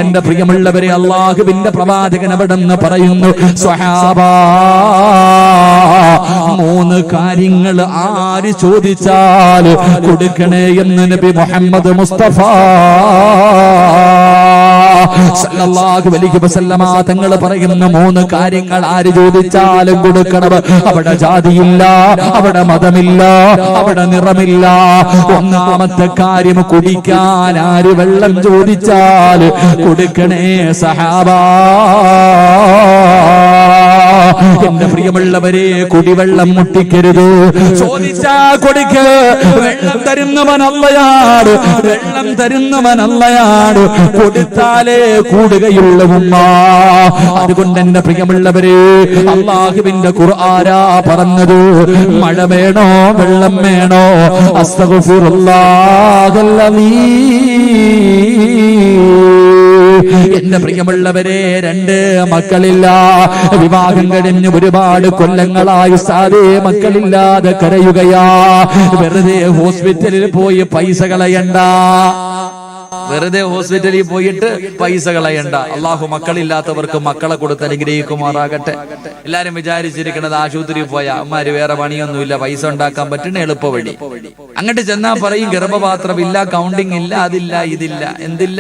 എന്റെ പ്രിയമുള്ളവരെ, അല്ലാഹുവിന്റെ പ്രവാചകൻ അവിടെന്ന് പറയുന്നു, സ്വഹാബാ, 3 കാര്യങ്ങൾ ആര് ചോദിച്ചാൽ കൊടുക്കണേ എന്ന് നബി മുഹമ്മദ് മുസ്തഫ സല്ലല്ലാഹു അലൈഹി വസല്ലമ തങ്ങൾ പറയുന്ന 3 കാര്യങ്ങൾ ആര് ചോദിച്ചാലും കൊടുക്കണം. അവിടെ ജാതിയില്ല, അവിടെ മതമില്ല, അവിടെ നിറമില്ല. ഒന്നാമത്തെ കാര്യം, കുടിക്കാൻ ആര് വെള്ളം ചോദിച്ചാൽ കൊടുക്കണേ സഹാബാ. എന്റെ പ്രിയമുള്ളവരെ, കുടിവെള്ളം മുട്ടിക്കരുത്. ചോദിച്ചാ കൊടുക്ക. വെള്ളം തരുന്നവൻ അല്ലാഹുവാണ്, വെള്ളം തരുന്നവൻ അല്ലാഹുവാണ്. കൊടുത്താലേ കൂടുകയുള്ള ഉമ്മ. അതുകൊണ്ട് എന്റെ പ്രിയമുള്ളവരെ, അല്ലാഹുവിന്റെ ഖുർആനാ പറഞ്ഞത്, മഴ വേണോ വെള്ളം വേണോ, അസ്തഗ്ഫിറുല്ലാഹല്ലദീ. എന്റെ പ്രിയമുള്ളവരെ, 2 മക്കളില്ല, വിവാഹം കഴിഞ്ഞ് ഒരുപാട് കൊല്ലങ്ങളായി സാധേ മക്കളില്ലാതെ കരയുകയാ. വെറുതെ ഹോസ്പിറ്റലിൽ പോയി പൈസ കളയണ്ട, വെറുതെ ഹോസ്പിറ്റലിൽ പോയിട്ട് പൈസ കളയണ്ട. അള്ളാഹു മക്കളില്ലാത്തവർക്ക് മക്കളെ കൊടുത്ത് അനുഗ്രഹിക്കുമാറാകട്ടെ. എല്ലാരും വിചാരിച്ചിരിക്കുന്നത് ആശുപത്രിയിൽ പോയ അമ്മമാര് വേറെ പണിയൊന്നുമില്ല, പൈസ ഉണ്ടാക്കാൻ പറ്റുന്ന എളുപ്പ വഴി. അങ്ങോട്ട് ചെന്നാ പറയും ഗർഭപാത്രമില്ല, കൗണ്ടിങ് ഇല്ല, അതില്ല, ഇതില്ല, എന്തില്ല.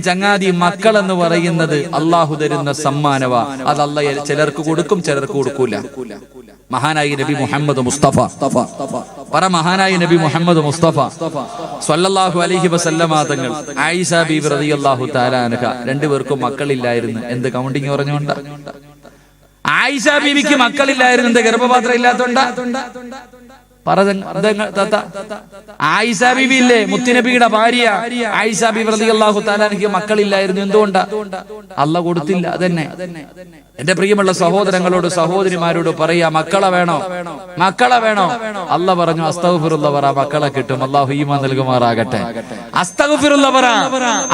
ചങ്ങാതി, മക്കൾ എന്ന് പറയുന്നത് അള്ളാഹു തരുന്ന സമ്മാനവാ. അതല്ല, ചിലർക്ക് കൊടുക്കും, ചിലർക്ക് കൊടുക്കൂല. മഹാനായി നബി മുഹമ്മദ് മുസ്തഫ പറ, മഹാനായി നബി മുഹമ്മദ് മുസ്തഫ സ്വല്ലല്ലാഹു അലൈഹി വസല്ലമ തങ്ങൾ, ആയിഷ ബീബി റളിയല്ലാഹു തആല അൻഹ, 2 പേർക്കും മക്കളില്ലായിരുന്നു. എന്ത് കൗണ്ടിങ് പറഞ്ഞുകൊണ്ടാ? ആയിഷ ബീവിക്ക് മക്കളില്ലായിരുന്നു, എന്ത് ഗർഭപാത്രം ഇല്ലാത്തോണ്ടാ? ആയിഷ ബീബി ഇല്ലേ, മുത്തുനബിയുടെ ഭാര്യ ആയിഷ ബീബി റളിയല്ലാഹു തആല അൻഹയ്ക്ക് മക്കളില്ലായിരുന്നു. എന്തുകൊണ്ടാ? അല്ലാഹു കൊടുത്തില്ല. അതന്നെ എന്റെ പ്രിയമുള്ള സഹോദരങ്ങളോട് സഹോദരിമാരോട് പറയാ, മക്കളെ വേണോ, മക്കളെ വേണോ? അല്ലാഹു പറഞ്ഞു, അസ്തഗ്ഫിറുല്ലാഹ് പറ, മക്കളെ കിട്ടും. അല്ലാഹു ഈമാൻ നൽകുമാറാകട്ടെ. അസ്തഗ്ഫിറുല്ലാഹ് പറ,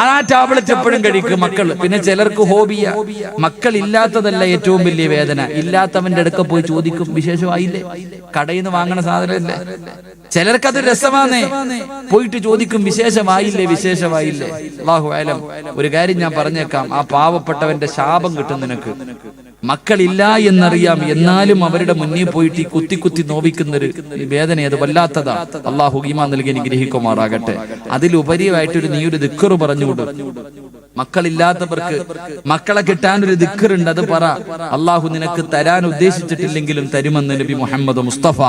ആ ടാബ്ലറ്റ് എപ്പോഴും കഴിക്കും മക്കൾ. പിന്നെ ചിലർക്ക് ഹോബിയ, മക്കൾ ഇല്ലാത്തതല്ല ഏറ്റവും വലിയ വേദന, ഇല്ലാത്തവന്റെ അടുക്ക പോയി ചോദിക്കും, വിശേഷമായില്ലേ, കടയിൽ നിന്ന് വാങ്ങണ സാധനം. ചിലർക്കത് രസമാന്നേ, പോയിട്ട് ചോദിക്കും, വിശേഷമായില്ലേ, വിശേഷമായില്ലേ. അല്ലാഹു അലം. ഒരു കാര്യം ഞാൻ പറഞ്ഞേക്കാം, ആ പാവപ്പെട്ടവന്റെ ശാപം കിട്ടും നിനക്ക്. മക്കളില്ല എന്നറിയാം, എന്നാലും അവരുടെ മുന്നിൽ പോയിട്ട് കുത്തി കുത്തി നോവിക്കുന്നൊരു വേദന, അത് വല്ലാത്തതാ. അല്ലാഹു ഈമാൻ നൽകി അനുഗ്രഹിക്കുമാറാകട്ടെ. അതിലുപരിയായിട്ടൊരു നീ ഒരു ദിക്ർ പറഞ്ഞുകൊണ്ട്, മക്കളില്ലാത്തവർക്ക് മക്കളെ കിട്ടാനൊരു ദിക്റുണ്ട്, അത് പറ. അള്ളാഹു നിനക്ക് തരാൻ ഉദ്ദേശിച്ചിട്ടില്ലെങ്കിലും തരുമെന്ന് നബി മുഹമ്മദ് മുസ്തഫ.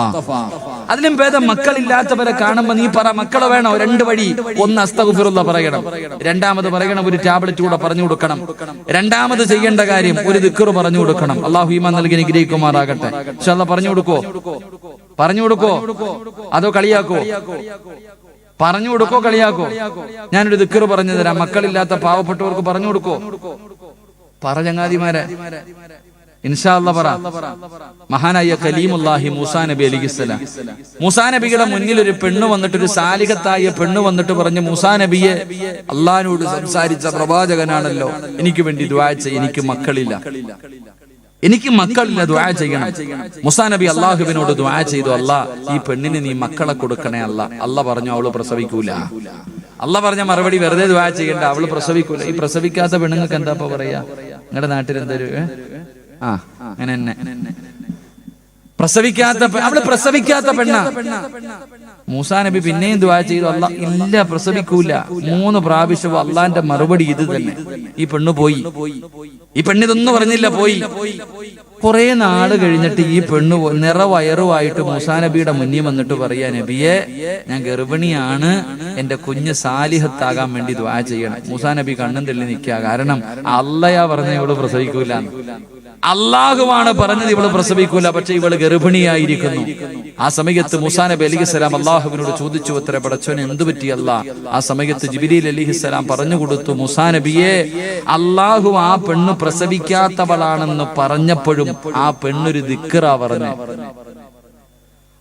അതിലും ഭേദം മക്കളില്ലാത്തവരെ കാണുമ്പോ നീ പറ, മക്കളെ വേണോ? 2 വഴി. ഒന്ന്, അസ്തഗ്ഫിറുല്ലാഹ് പറയണം. 2ാമത് പറയണം, ഒരു ടാബ്ലറ്റ് കൂടെ പറഞ്ഞു കൊടുക്കണം. 2ാമത് ചെയ്യേണ്ട കാര്യം, ഒരു ദിക്ർ പറഞ്ഞു കൊടുക്കണം. അള്ളാഹു ഈമാൻ നൽകി അനുഗ്രഹിക്കുമാറാകട്ടെ. ഇൻഷാ അല്ലാഹ് പറഞ്ഞു കൊടുക്കോ? പറഞ്ഞു കൊടുക്കോ അതോ കളിയാക്കോ? പറഞ്ഞു കൊടുക്കോ കളിയാക്കോ? ഞാനൊരു ദിക്ർ പറഞ്ഞു തരാം, മക്കളില്ലാത്ത പാവപ്പെട്ടവർക്ക് പറഞ്ഞു കൊടുക്കോ? പറ ചങ്ങാതിമാരെ, ഇൻഷാ അല്ലാഹ് പറ. മഹാനായ കലീമുല്ലാഹി മൂസാ നബി അലൈഹിസ്സലാം, മൂസാ നബിയുടെ മുന്നിൽ ഒരു പെണ്ണ് വന്നിട്ട്, ഒരു സാലിഹത്തായ പെണ്ണ് വന്നിട്ട് പറഞ്ഞു, മൂസാ നബിയെ, അള്ളാഹിനോട് സംസാരിച്ച പ്രവാചകനാണല്ലോ, എനിക്ക് വേണ്ടി ദുആ ചെയ്യ്, എനിക്ക് മക്കളില്ല, എനിക്ക് മക്കളില്ല, ദുആ ചെയ്യണം. മൂസാ നബി അള്ളാഹുവിനോട് ദുആ ചെയ്തു, അല്ലാഹ് ഈ പെണ്ണിന് നീ മക്കളെ കൊടുക്കണേ അല്ലാഹ്. അല്ലാഹ് പറഞ്ഞു, അവള് പ്രസവിക്കൂല. അല്ലാഹ് പറഞ്ഞ മറുപടി, വെറുതെ ദുആ ചെയ്യണ്ട, അവള് പ്രസവിക്കൂല. ഈ പ്രസവിക്കാത്ത പെണ്ണുങ്ങൾക്ക് എന്താ പറയാ? നിങ്ങളുടെ നാട്ടിൽ എന്തൊരു അങ്ങനെ തന്നെ പ്രസവിക്കാത്ത, അവള് പ്രസവിക്കാത്ത പെണ്ണ. മൂസാ നബി പിന്നെയും ദുആ ചെയ്തു, അല്ലാഹ് ഇല്ല, പ്രസവിക്കൂല. 3 പ്രാവശ്യം അള്ളാന്റെ മറുപടി ഇത് തന്നെ. ഈ പെണ്ണ് പോയി. ഈ പെണ്ണിതൊന്നും പറഞ്ഞില്ല, പോയി. കുറെ നാള് കഴിഞ്ഞിട്ട് ഈ പെണ്ണ് നിറവയറുമായിട്ട് മൂസാ നബിയുടെ മുന്നിൽ വന്നിട്ട് പറയാ, നബിയെ, ഞാൻ ഗർഭിണിയാണ്, എന്റെ കുഞ്ഞ് സാലിഹത്താകാൻ വേണ്ടി ദുആ ചെയ്യണം. മൂസാ നബി കണ്ണും തെള്ളി നിൽക്കുക. കാരണം അള്ളയാ പറഞ്ഞ ഇവള് പ്രസവിക്കൂല, അള്ളാഹുവാണ് പറഞ്ഞത് ഇവള് പ്രസവിക്കൂല, പക്ഷെ ഇവള് ഗർഭിണിയായിരിക്കുന്നു. ആ സമയത്ത് മൂസാ നബി അലൈഹിസ്സലാം അള്ളാഹുവിനോട് ചോദിച്ചു, ഉത്തര പടച്ചോനെ എന്തു പറ്റി അല്ലാഹ്? ആ സമയത്ത് ജിബ്രീൽ അലൈഹിസ്സലാം പറഞ്ഞു കൊടുത്തു, മൂസാ നബിയെ, അള്ളാഹു ആ പെണ്ണ് പ്രസവിക്കാത്തവളാണെന്ന് പറഞ്ഞപ്പോഴും ആ പെണ്ണൊരു ദിക്റാ പറഞ്ഞു.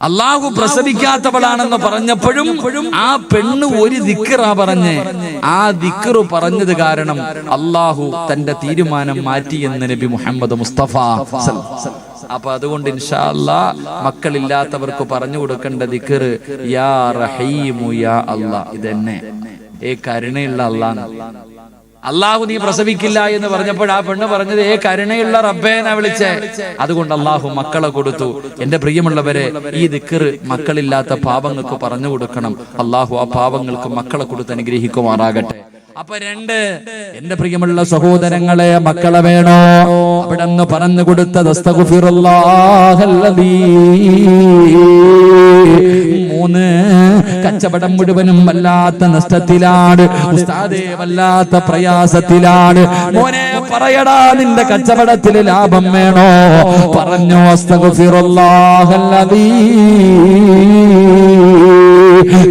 അള്ളാഹു പ്രസവിക്കാത്തവളാണെന്ന് പറഞ്ഞപ്പോഴും ആ പെണ്ണ് ഒരു ദിക്റാ പറഞ്ഞ്. ആ ദിക്ർ പറഞ്ഞത് കാരണം അള്ളാഹു തന്റെ തീരുമാനം മാറ്റിയെന്ന് നബി മുഹമ്മദ് മുസ്തഫ. അപ്പൊ അതുകൊണ്ട് ഇൻഷാ അല്ലാഹ് മക്കളില്ലാത്തവർക്ക് പറഞ്ഞു കൊടുക്കേണ്ട ദിക്ർ യാ റഹീമു യാ അല്ലാഹ്. ഇതെന്നെ കരുണയുള്ള അല്ലാഹ്. അള്ളാഹു നീ പ്രസവിക്കില്ല എന്ന് പറഞ്ഞപ്പോൾ ആ പെണ്ണ് പറഞ്ഞത് കരുണയുള്ള റബ്ബേനെ വിളിച്ചേ. അതുകൊണ്ട് അള്ളാഹു മക്കളെ കൊടുത്തു. എന്റെ പ്രിയമുള്ളവരെ, ഈ ദിക്ർ മക്കളില്ലാത്ത പാവങ്ങൾക്ക് പറഞ്ഞു കൊടുക്കണം. അള്ളാഹു ആ പാവങ്ങൾക്ക് മക്കളെ കൊടുത്ത് അനുഗ്രഹിക്കുമാറാകട്ടെ. അപ്പൊ രണ്ട്, എന്റെ പ്രിയമുള്ള സഹോദരങ്ങളെ, മക്കളെ വേണോ? അവിടെ നിന്ന് പറഞ്ഞു കൊടുത്തത് അസ്തഗ്ഫിറുല്ലാഹല്ലദീ. മൂന്ന്, കച്ചവടം മുഴുവനും വല്ലാത്ത നഷ്ടത്തിലാണ് ഉസ്താദേ, വല്ലാത്ത പ്രയാസത്തിലാണ്. മോനെ പറയടാ, നിന്റെ കച്ചവടത്തിൽ ലാഭം വേണോ? പറഞ്ഞു അസ്തഗ്ഫിറുല്ലാഹല്ലദീ.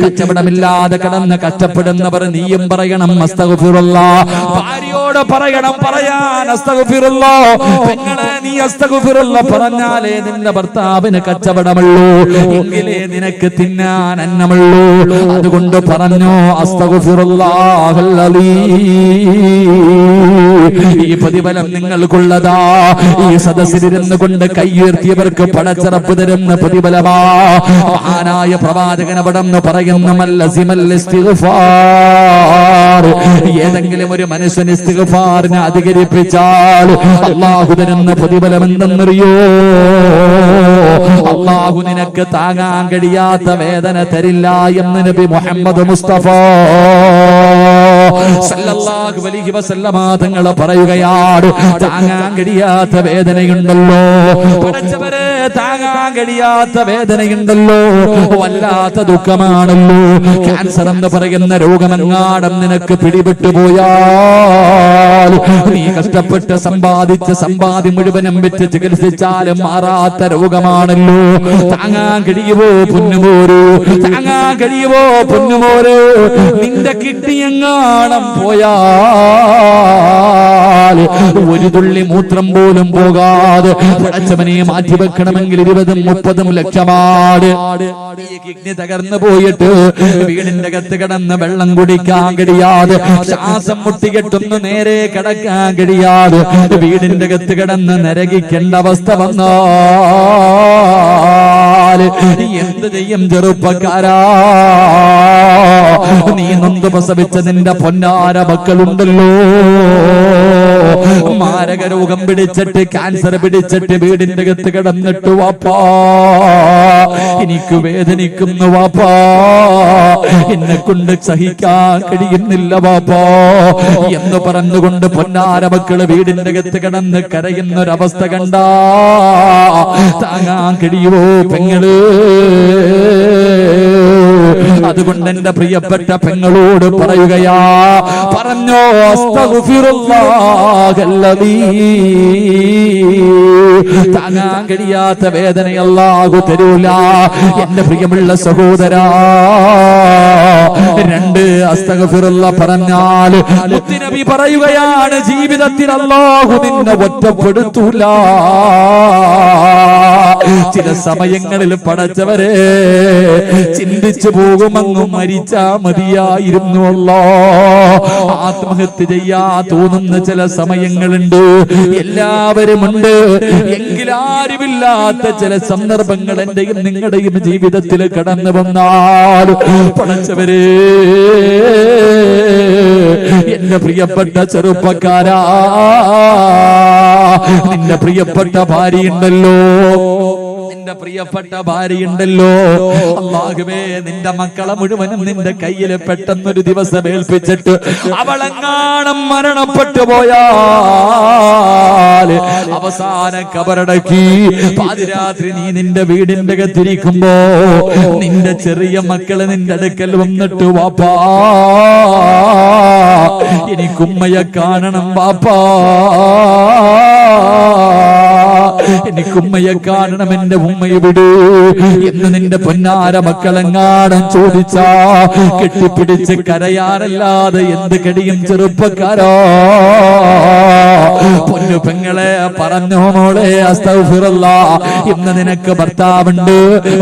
കച്ചവടമില്ലാതെ കിടന്ന് കഷ്ടപ്പെടുന്നവർ നീയും പറയണം അസ്തഗ്ഫിറുല്ലാഹ്. ഭാര്യയോട് പറയണം പറയാൻ അസ്തഗ്ഫിറുല്ലാഹ്. പെങ്ങളെ, നീ അസ്തഗ്ഫിറുല്ലാഹ് പറഞ്ഞാലേ നിന്റെ ഭർത്താവിന് കച്ചവടമുള്ളൂ, എങ്കിലേ നിനക്ക് തിന്നാൻ അന്നമുള്ളൂ. അതുകൊണ്ട് പറഞ്ഞു അസ്തഗ്ഫിറുല്ലാഹല്ലദീ. ഈ പ്രതിഫലം നിങ്ങൾക്കുള്ളതാ. ഈ സദസ്സിലിരുന്ന് കൊണ്ട് കൈയുയർത്തിയവർക്ക് പടച്ചറപ്പ് തരുന്ന പ്രതിഫലമാ. മഹാനായ പ്രവാചകൻ അവിടെ പറയുന്ന ഏതെങ്കിലും ഒരു മനുഷ്യൻ ഇസ്തിഗ്ഫാറിനെ അധികരിപ്പിച്ചാൽ അല്ലാഹു തരുന്ന പ്രതിഫലം എന്തെന്നറിയോ? അല്ലാഹു നിനക്ക് താങ്ങാൻ കഴിയാത്ത വേദന തരില്ല എന്ന് നബി മുഹമ്മദ് മുസ്തഫ സല്ലല്ലാഹു അലൈഹി വസല്ലമ തങ്ങൾ പറയുകയാണ്. താങ്ങാൻ കഴിയാത്ത വേദനയുണ്ടല്ലോ പടച്ചവരെ, താങ്ങാൻ കഴിയാത്ത വേദനയുണ്ടല്ലോ, വല്ലാത്ത ദുഃഖമാണല്ലോ. ക്യാൻസർ എന്ന് പറയുന്ന രോഗമെങ്ങാടും നിനക്ക് പിടിപെട്ടു പോയാൽ നീ കഷ്ടപ്പെട്ട് സമ്പാദിച്ച സമ്പാദ്യം മുഴുവനും വിറ്റ് ചികിത്സിച്ചാലും മാറാത്ത രോഗമാണല്ലോ. താങ്ങാൻ കഴിയുമോ പൊന്നുമോര്? താങ്ങാൻ കഴിയുമോ പൊന്നുമോര്? നിന്റെ കിഡ്നിയെങ്ങാണം പോയാൽ ഒരു തുള്ളി മൂത്രം പോലും പോകാതെ പടച്ചവനെ മാറ്റിവെക്കണമെങ്കിൽ 20-30 ലക്ഷമാണ്. ഈ കിഡ്നി തകർന്നു പോയിട്ട് വീടിന്റെ അകത്ത് കിടന്ന് വെള്ളം കുടിക്കാൻ കഴിയാതെ, ശ്വാസം മുട്ടികെട്ടുന്ന നേരെ കിടക്കാൻ കഴിയാതെ വീടിന്റെ അകത്ത് കിടന്ന് നരകിക്കേണ്ട അവസ്ഥ വന്നാൽ എന്ത് ചെയ്യും ചെറുപ്പക്കാരാ? നീ നൊന്ത് പ്രസവിച്ച നിന്റെ പൊന്നാര മക്കളുണ്ടല്ലോ, മാരക രോഗം പിടിച്ചിട്ട് ക്യാൻസർ പിടിച്ചിട്ട് വീടിന്റെ അകത്ത് കിടന്നിട്ട് വാപ്പാ എനിക്ക് വേദനിക്കുന്നു വാപ്പാ, എന്നെ കൊണ്ട് സഹിക്കാൻ കഴിയുന്നില്ല വാപ്പാ എന്ന് പറഞ്ഞുകൊണ്ട് പൊന്നാര മക്കള് വീടിന്റെ അകത്ത് കിടന്ന് കരയുന്നൊരവസ്ഥ കണ്ടാ താങ്ങാൻ കഴിയുമോ പെങ്ങള്? അതുകൊണ്ട് എന്റെ പ്രിയപ്പെട്ട പെങ്ങളോട് പറയുകയാ, പറഞ്ഞോ അസ്തഗ്ഫിറുല്ലാഹല്ലദീ. താങ്ങാൻ കഴിയാത്ത വേദന അല്ലാഹു തരൂല. എന്റെ പ്രിയമുള്ള സഹോദരാ, രണ്ട്, അസ്തഗ്ഫിറുല്ലാഹ് പറഞ്ഞാൽ മുത്തുനബി പറയുകയാണ്, ജീവിതത്തിൽ അല്ലാഹു നിന്നെ ഒറ്റപ്പെടുത്തൂല. ചില സമയങ്ങളിൽ പടച്ചവരെ ചിന്തിച്ചു പോകുമങ്ങ് മരിച്ചാ മതിയായിരുന്നു അല്ലാ. ആത്മഹത്യ ചെയ്യാ തോന്നുന്ന ചില സമയങ്ങളുണ്ട്, എല്ലാവരുമുണ്ട്. എങ്കിലാരുമില്ലാത്ത ചില സന്ദർഭങ്ങൾ എന്റെയും നിങ്ങളുടെയും ജീവിതത്തിൽ കടന്നു വന്നാൽ പടച്ചവരെ, എന്റെ പ്രിയപ്പെട്ട ചെറുപ്പക്കാരാ, നിന്റെ പ്രിയപ്പെട്ട ഭാര്യയുണ്ടല്ലോ, നിന്റെ പ്രിയപ്പെട്ട ഭാര്യയുണ്ടല്ലോ, അല്ലാഹുവേ നിന്റെ മക്കളെ മുഴുവനും നിന്റെ കയ്യിൽ പെട്ടെന്നൊരു ദിവസം ഏൽപ്പിച്ചിട്ട് അവളെങ്ങാണം മരണപ്പെട്ടു പോയാൽ അവസാന കബറടക്കി പാതിരാത്രി നീ നിന്റെ വീടിന്റെ അകത്തിരിക്കുമ്പോ നിന്റെ ചെറിയ മക്കള് നിന്റെ അടുക്കൽ വന്നിട്ട് വാപ്പാ എനിക്കുമ്മയെ കാണണം വാപ്പാ, എനിക്കുമ്മയെ കാണണം, എന്റെ ഉമ്മയെ വിടൂ എന്ന് നിന്റെ പൊന്നാര മക്കളെങ്ങാടും ചോദിച്ചാ കെട്ടിപ്പിടിച്ച് കരയാനല്ലാതെ എന്ത് കഴിയും ചെറുപ്പക്കാരാ? പൊന്നു പെങ്ങളെ പറഞ്ഞോ മോളെ അസ്തഗ്ഫിറുല്ലാഹ്. ഇന്ന് നിനക്ക് ഭർത്താവുണ്ട്,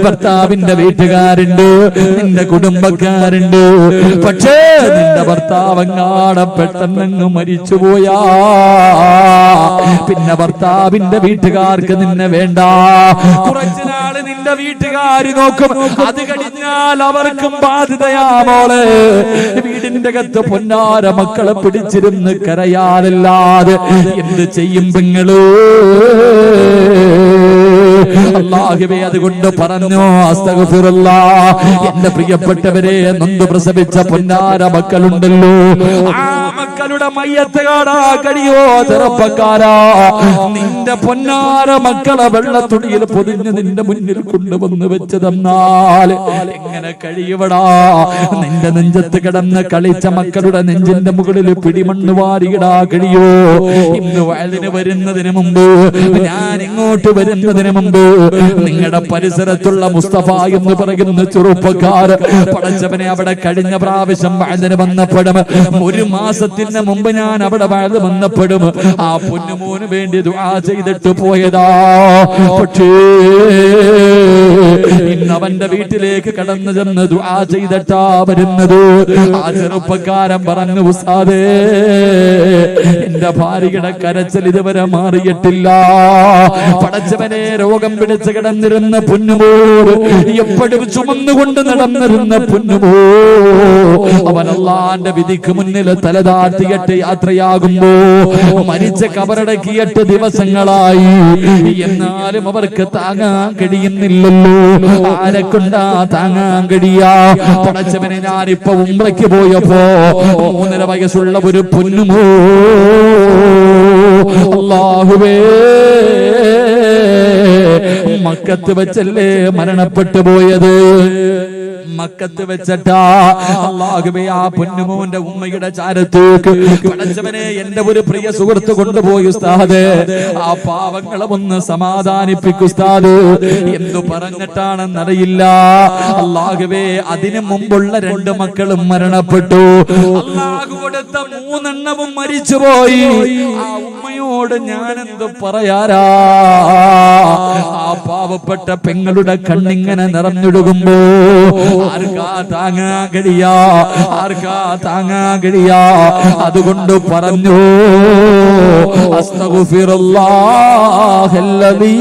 ഭർത്താവിന്റെ വീട്ടുകാരുണ്ട്, നിന്റെ കുടുംബക്കാരുണ്ട്. പക്ഷേ നിന്റെ ഭർത്താവങ്ങാടെ പെട്ടെന്നങ്ങ് മരിച്ചുപോയാ പിന്നെ ഭർത്താവിന്റെ വീട്ടുകാർക്ക് നിന്നെ വേണ്ട. കുറച്ചു നാള് നിന്റെ വീട്ടുകാര് നോക്കും, അത് കഴിഞ്ഞാൽ അവർക്കും ബാധ്യതയാ മോളെ. വീടിന്റെ അകത്ത് പൊന്നാര മക്കളെ പിടിച്ചിരുന്ന് കരയാറില്ലാതെ എന്ത് ചെയ്യും പെങ്ങള്? അല്ലാഹുവേ, അതുകൊണ്ട് പറഞ്ഞു അസ്തഗ്ഫിറുല്ലാഹ്. എന്റെ പ്രിയപ്പെട്ടവരെ, നൊന്ത് പ്രസവിച്ച പൊന്നാര മക്കളുണ്ടല്ലോ, ആ മക്കളുടെ മയ്യത്ത് കാണാ കഴിയോ? ചെറുപ്പക്കാരാ, നിന്റെ പൊന്നാര മക്കളെ വെള്ളത്തുണിയിൽ പൊതിഞ്ഞ് നിന്റെ മുന്നിൽ കൊണ്ടുവന്ന് വെച്ച് തന്നാൽ എങ്ങനെ കഴിയുവടാ? നിന്റെ നെഞ്ചത്ത് കിടന്ന് കളിച്ച മക്കളുടെ നെഞ്ചിന്റെ മുകളിൽ പിടിമണ്ണ് വാരിയിടാ കഴിയോ? ഇന്ന് വയലിന് വരുന്നതിന് മുമ്പ്, ഞാൻ ഇങ്ങോട്ട് വരുന്നതിന് മുമ്പ് നിങ്ങളുടെ പരിസരത്തുള്ള മുസ്തഫ എന്ന് പറയുന്ന ചെറുപ്പക്കാർ പടച്ചവനെ അവിടെ കഴിഞ്ഞ പ്രാവശ്യം വയലിന് വന്നപ്പെടും. ഒരു മാസത്തിന് മുമ്പ് ഞാൻ അവിടെ വയല് വന്നപ്പെടും. ആ പൊന്നുമോന് വേണ്ടി ദുആ ചെയ്തിട്ട് പോയതാ. പക്ഷേ ഇന്ന് അവന്റെ വീട്ടിലേക്ക് കടന്നു ചെന്ന് ദുആ ചെയ്തിട്ടാ വരുന്നത്. ആ ചെറുപ്പക്കാരൻ പറഞ്ഞു, ഉസ്താദേ, എന്റെ ഭാര്യയുടെ കരച്ചിൽ ഇതുവരെ മാറിയിട്ടില്ല. പടച്ചവനെ, രോഗം പിടിച്ച് കിടന്നിരുന്ന പൊന്നുമോ, എപ്പോഴും ചുമന്നുകൊണ്ട് നടന്നിരുന്ന പൊന്നുമോ, അവൻ അല്ലാഹുവിന്റെ വിധിക്ക് മുന്നിൽ തലതാഴ്ത്തിയിട്ട് യാത്രയാകുമ്പോ മരിച്ച കബറടക്കി 8 ദിവസങ്ങളായി. എന്നാലും അവർക്ക് താങ്ങാൻ കഴിയുന്നില്ലല്ലോ. ആരെക്കൊണ്ടാ താങ്ങാൻ കഴിയാ? പടച്ചവനെ, ഞാനിപ്പോ ഉംറയ്ക്ക് പോയപ്പോ 3.5 വയസ്സുള്ള ഒരു പൊന്നുമോ, അല്ലാഹുവേ, മക്കത്ത് വെച്ചല്ലേ മരണപ്പെട്ടു പോയത്. മക്കത്ത് വെച്ചിട്ടാ അല്ലാഹുവേ ആ പൊന്നുമോന്റെ ഉമ്മയുടെ ചാരത്തേക്ക് പടച്ചവനെ എന്റെ ഒരു പ്രിയ സുഹൃത്ത് കൊണ്ടുപോയി. ഉസ്താദേ, ആ പാവങ്ങളെ ഒന്ന് സമാധാനിപ്പിക്കൂ ഉസ്താദ്. എന്തു പറഞ്ഞിട്ടാണെന്നറിയില്ല. അല്ലാഹുവേ, അതിനു മുമ്പുള്ള 2 മക്കളും മരണപ്പെട്ടു. അല്ലാഹു കൊടുത്ത 3 എണ്ണവും മരിച്ചുപോയി. ആ ഉമ്മയോട് ഞാൻ എന്തു പറയാരാ? ആ പാവപ്പെട്ട പെങ്ങളുടെ കണ്ണിങ്ങനെ നിറഞ്ഞൊടുകുമ്പോ ആർക്കാ താങ്ങാൻ കഴിയാ? ആർക്കാ താങ്ങാൻ കഴിയാ? അതുകൊണ്ട് പറഞ്ഞു, അസ്തഗ്ഫിറുല്ലാഹല്ലദീ,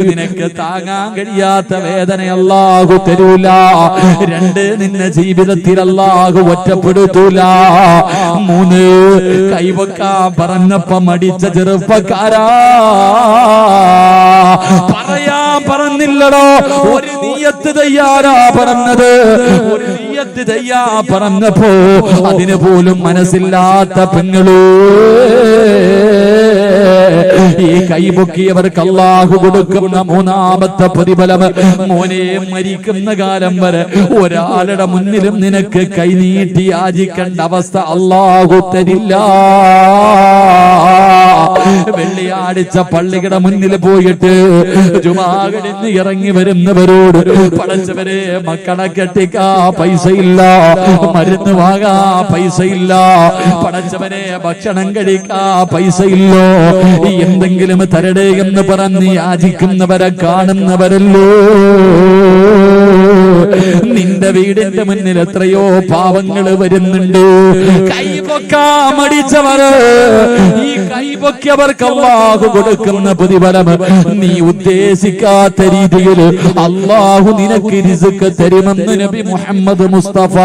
നിനക്ക് താങ്ങാൻ കഴിയാത്ത വേദന അല്ലാഹു തരൂല. 2, നിന്നെ ജീവിതത്തിൽ അല്ലാഹു ഒറ്റപ്പെടുത്തൂല. 3, കൈവക്കാൻ പറഞ്ഞപ്പോ മടിച്ച ചെറുപ്പക്കാരാ, പറയാൻ പറഞ്ഞില്ലടോ. ഒരു നിയ്യത്ത് തയ്യാറാ പറഞ്ഞത്. ഒരു നിയ്യത്ത് തയ്യാ പറഞ്ഞപ്പോ അതിന് പോലും മനസ്സില്ലാത്ത പെങ്ങള്, ഈ കൈപൊക്കിയവർക്ക് അല്ലാഹു കൊടുക്കുന്ന 3ാമത്തെ പ്രതിഫലം, മോനെ, മരിക്കുന്ന കാലം വരെ ഒരാളുടെ മുന്നിലും നിനക്ക് കൈനീട്ടി യാചിക്കേണ്ട അവസ്ഥ അല്ലാഹു തരില്ല. വെള്ളിയാഴ്ച പള്ളിയുടെ മുന്നിൽ പോയിട്ട് ജുമാ കഴിഞ്ഞ് ഇറങ്ങി വരുന്നവരോട്, പടച്ചവരെ, മക്കളെ കെട്ടിക്കാ പൈസയില്ല, മരുന്ന് വാങ്ങാ പൈസയില്ല, പടച്ചവനെ ഭക്ഷണം കഴിക്കാ പൈസയില്ലോ, എന്തെങ്കിലും തരടേ എന്ന് പറഞ്ഞ് യാചിക്കുന്നവരെ കാണുന്നവരല്ലോ. നിന്റെ വീടിന്റെ മുന്നിൽ എത്രയോ പാവങ്ങൾ വരുന്നുണ്ട്. കൈപൊക്കാ മടിച്ചവര്, ഈ കൈപൊക്കിയവർക്ക് അല്ലാഹു കൊടുക്കുന്ന പ്രതിഫലം നീ ഉദ്ദേശിക്കാത്ത രീതിയിൽ അല്ലാഹു നിനക്ക് റിസ്ക് തരുമെന്ന് നബി മുഹമ്മദ് മുസ്തഫ.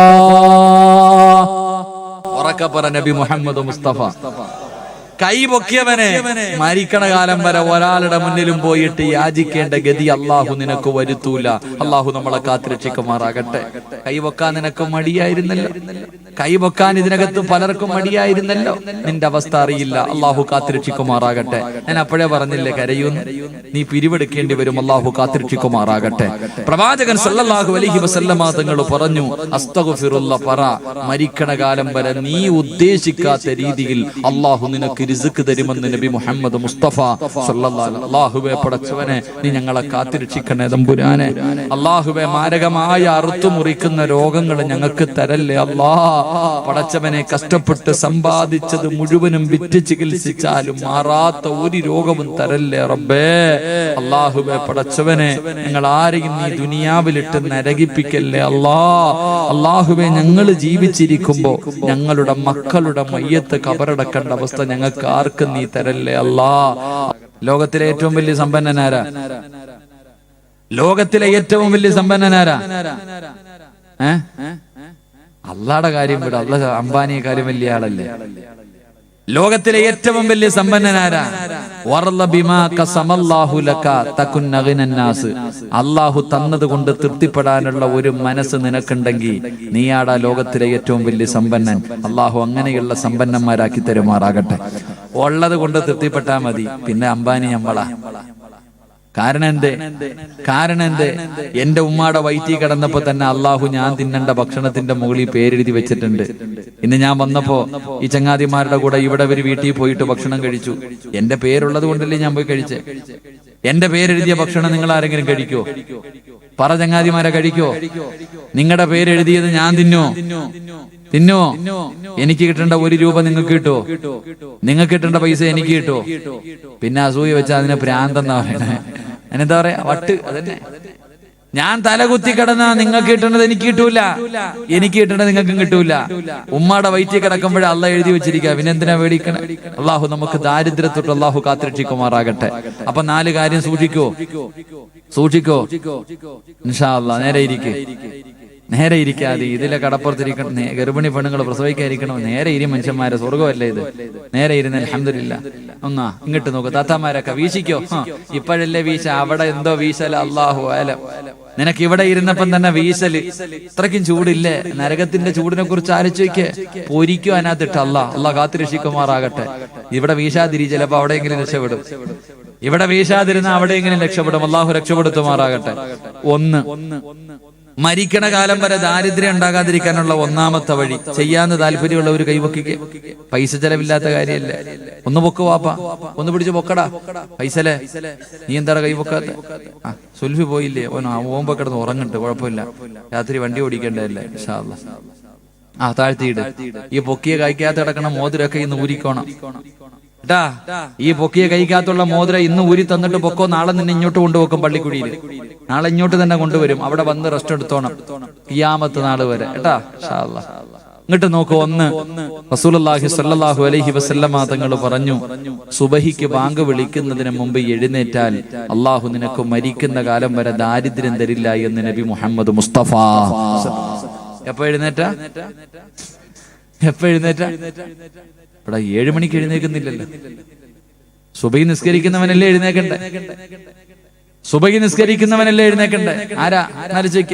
ഉറക്കെ പറ, നബി മുഹമ്മദ് മുസ്തഫ. കൈപൊക്കിയവനെ മരിക്കണ കാലം വരെ ഒരാളുടെ മുന്നിലും പോയിട്ട് യാചിക്കേണ്ട ഗതി അല്ലാഹു നിനക്ക് വരുത്തൂല. അല്ലാഹു നമ്മളെ കാത്തുരക്ഷിക്കുമാറാകട്ടെ. കൈപൊക്കാൻ നിനക്ക് മടിയായിരുന്നല്ലോ, കൈപൊക്കാൻ ഇതിനകത്ത് പലർക്കും മടിയായിരുന്നല്ലോ. നിന്റെ അവസ്ഥ അറിയില്ല. അല്ലാഹു കാത്തുരക്ഷിക്കുമാറാകട്ടെ. ഞാൻ അപ്പോഴേ പറഞ്ഞില്ലേ, കരയൂന്ന്, നീ പിരിവെടുക്കേണ്ടി വരും. അല്ലാഹു കാത്തുരക്ഷിക്കുമാറാകട്ടെ. പ്രവാചകൻ സല്ലല്ലാഹു അലൈഹി വസല്ലമ തങ്ങൾ പറഞ്ഞു, അസ്തഗ്ഫിറുല്ലാഹ് പറ. മരിക്കണ കാലം വരെ നീ ഉദ്ദേശിക്കാത്ത രീതിയിൽ അല്ലാഹു നിനക്ക് റിസ്ക് തരുമെന്ന് നബി മുഹമ്മദ് മുസ്തഫ സല്ലല്ലാഹു അലൈഹി വസല്ലം. അല്ലാഹുവേ പടച്ചവനെ നീ ഞങ്ങളെ കാത്തിരക്ഷിക്കണേ തമ്പുരാനെ. അല്ലാഹുവേ മാരകമായ അറുത്തു മുറിക്കുന്ന രോഗങ്ങൾ ഞങ്ങൾക്ക് തരല്ലേ അല്ലാ. പടച്ചവനെ കഷ്ടപ്പെട്ട് സമ്പാദിച്ചത് മുഴുവനും വിറ്റ് ചികിത്സിച്ചാലും മാറാത്ത ഒരു രോഗവും തരല്ലേ റബ്ബേ. അല്ലാഹുവേ പടച്ചവനെ ഞങ്ങൾ ആരെയും നീ ദുനിയാവിലിട്ട് നരകിപ്പിക്കല്ലേ അല്ലാ. അല്ലാഹുവേ ഞങ്ങൾ ജീവിച്ചിരിക്കുമ്പോ ഞങ്ങളുടെ മക്കളുടെ മയ്യത്ത് കബറടക്കേണ്ട അവസ്ഥ ഞങ്ങൾക്ക് ആർക്കും നീ തരല്ലേ അല്ലാ. ലോകത്തിലെ ഏറ്റവും വലിയ സമ്പന്നനാരാ? ലോകത്തിലെ ഏറ്റവും വലിയ സമ്പന്നനാരാ? അള്ളാടെ കാര്യം വിട. അള്ള അംബാനിയെ കാര്യം വലിയ ആളല്ലേ. ലോകത്തിലെ ഏറ്റവും വലിയ സമ്പന്നനാരാ? അള്ളാഹു തന്നത് കൊണ്ട് തൃപ്തിപ്പെടാനുള്ള ഒരു മനസ്സ് നിനക്കുണ്ടെങ്കിൽ നീയാടാ ലോകത്തിലെ ഏറ്റവും വലിയ സമ്പന്നൻ. അള്ളാഹു അങ്ങനെയുള്ള സമ്പന്നന്മാരാക്കി തരുമാറാകട്ടെ. ഉള്ളത് കൊണ്ട് തൃപ്തിപ്പെട്ടാ മതി, പിന്നെ അംബാനി നമ്മളാ. കാരണം എന്തേ? എന്റെ ഉമ്മാടെ വയറ്റിൽ കിടന്നപ്പോ തന്നെ അള്ളാഹു ഞാൻ തിന്നേണ്ട ഭക്ഷണത്തിന്റെ മുകളിൽ പേരെഴുതി വെച്ചിട്ടുണ്ട്. ഇന്ന് ഞാൻ വന്നപ്പോ ഈ ചങ്ങാതിമാരുടെ കൂടെ ഇവിടെ ഒരു വീട്ടിൽ പോയിട്ട് ഭക്ഷണം കഴിച്ചു. എന്റെ പേരുള്ളത് കൊണ്ടല്ലേ ഞാൻ പോയി കഴിച്ചേ. എന്റെ പേരെഴുതിയ ഭക്ഷണം നിങ്ങൾ ആരെങ്കിലും കഴിക്കോ? പറ ചങ്ങാതിമാരെ, കഴിക്കോ? നിങ്ങളുടെ പേരെഴുതിയത് ഞാൻ തിന്നോ? എനിക്ക് കിട്ടേണ്ട 1 രൂപ നിങ്ങൾക്ക് കിട്ടോ? നിങ്ങൾക്ക് കിട്ടേണ്ട പൈസ എനിക്ക് കിട്ടോ? പിന്നെ അസൂയ വെച്ചാൽ അതിനെ ഭ്രാന്തെന്നാ പറയണേ. അതിനെന്താ പറയാ? വട്ട്. അതന്നെ. ഞാൻ തലകുത്തി കിടന്ന നിങ്ങൾക്ക് കിട്ടേണ്ടത് എനിക്ക് കിട്ടൂല, എനിക്ക് കിട്ടേണ്ടത് നിങ്ങൾക്കും കിട്ടൂല. ഉമ്മാടെ വയറ്റിൽ കിടക്കുമ്പോഴേ അള്ള എഴുതി വെച്ചിരിക്കുക. പിന്നെ എന്തിനാ മേടിക്കണം? അള്ളാഹു നമുക്ക് ദാരിദ്ര്യത്തൊട്ട് അള്ളാഹു കാത്തിരക്ഷിക്കുമാറാകട്ടെ. അപ്പൊ 4 കാര്യം സൂക്ഷിക്കോ. ഇൻഷാ അല്ലാഹ് നേരെ ഇരിക്കാതെ ഇതിലെ കടപ്പുറത്തിരിക്കണം. ഗർഭിണി പെണ്ണുങ്ങൾ പ്രസവിക്കാതിരിക്കണം. നേരെ ഇരി മനുഷ്യന്മാരെ, സ്വർഗമല്ലേ ഇത്. നേരെ ഇരുന്ന് അൽഹംദുലില്ലാ. ഒന്നാ ഇങ്ങോട്ട് നോക്ക്. താത്താമാരൊക്കെ വീശിക്കോ. ഇപ്പോഴല്ലേ വീശ, അവിടെ എന്തോ വീശല. അല്ലാഹു അലം. നിനക്ക് ഇവിടെ ഇരുന്നപ്പം തന്നെ വീശല്. ഇത്രയ്ക്കും ചൂടില്ലേ? നരകത്തിന്റെ ചൂടിനെ കുറിച്ച് ആലോചിക്ക്. പൊരിക്കോ അതിനകത്തിട്ട്. അള്ളാഹ് കാത്തിരക്ഷിക്കുമാറാകട്ടെ. ഇവിടെ വീശാതിരി, ചിലപ്പോ അവിടെയെങ്കിലും രക്ഷപ്പെടും. ഇവിടെ വീശാതിരുന്ന അവിടെയെങ്കിലും രക്ഷപ്പെടും. അള്ളാഹു രക്ഷപ്പെടുത്തുമാറാകട്ടെ. 1, മരിക്കണ കാലം വരെ ദാരിദ്ര്യം ഉണ്ടാകാതിരിക്കാനുള്ള ഒന്നാമത്തെ വഴി, ചെയ്യാന്ന് താല്പര്യമുള്ള ഒരു കൈവക്കിക്ക്. പൈസ ചെലവില്ലാത്ത കാര്യമല്ലേ. ഒന്ന് പൊക്ക് വാപ്പ, ഒന്ന് പിടിച്ച് പൊക്കടാ. പൈസല്ലേ? നീ എന്താണ് കൈവക്കാത്ത? സുൽഫി പോയില്ലേ? ഓമ്പോ കിടന്ന് ഉറങ്ങണ്ട്, കുഴപ്പമില്ല. രാത്രി വണ്ടി ഓടിക്കേണ്ടതല്ലേ. ഇൻഷാ അല്ലാഹ്. താഴ്ത്തിയിട്. ഈ പൊക്കിയ കൈക്കകത്ത് കിടക്കണ മോതിരൊക്കെ ഇന്ന് ഊരിക്കോണം ട്ടാ. ഈ പൊക്കിയ കൈക്കകത്തുള്ള മോതിര ഇന്ന് ഊരി തന്നിട്ട് പൊക്കോ. നാളെ നിന്നെ ഇങ്ങോട്ട് കൊണ്ടുപോക്കും പള്ളിക്കുടിയിൽ. നാളെ ഇങ്ങോട്ട് തന്നെ കൊണ്ടുവരും. അവിടെ വന്ന് റെസ്റ്റ് എടുത്തോണം ഖിയാമത്ത് നാൾ വരെ കേട്ടാ. ഇൻഷാ അല്ലാഹ്. ഇങ്ങോട്ട് നോക്കൂ. 1, റസൂലുള്ളാഹി സ്വല്ലല്ലാഹു അലൈഹി വസല്ലമ തങ്ങൾ പറഞ്ഞു, സുബഹിക്ക് ബാങ്ക് വിളിക്കുന്നതിന് മുമ്പ് എഴുന്നേറ്റാൽ അള്ളാഹു നിനക്ക് മരിക്കുന്ന കാലം വരെ ദാരിദ്ര്യം തരില്ല എന്ന് നബി മുഹമ്മദ് മുസ്തഫ. എപ്പോ എഴുന്നേറ്റ? ഇവിടെ 7 മണിക്ക് എഴുന്നേക്കുന്നില്ലല്ലോ. സുബഹി നിസ്കരിക്കുന്നവനല്ലേ എഴുന്നേക്കണ്ടേ? ആരാ? ആലോചിക്ക.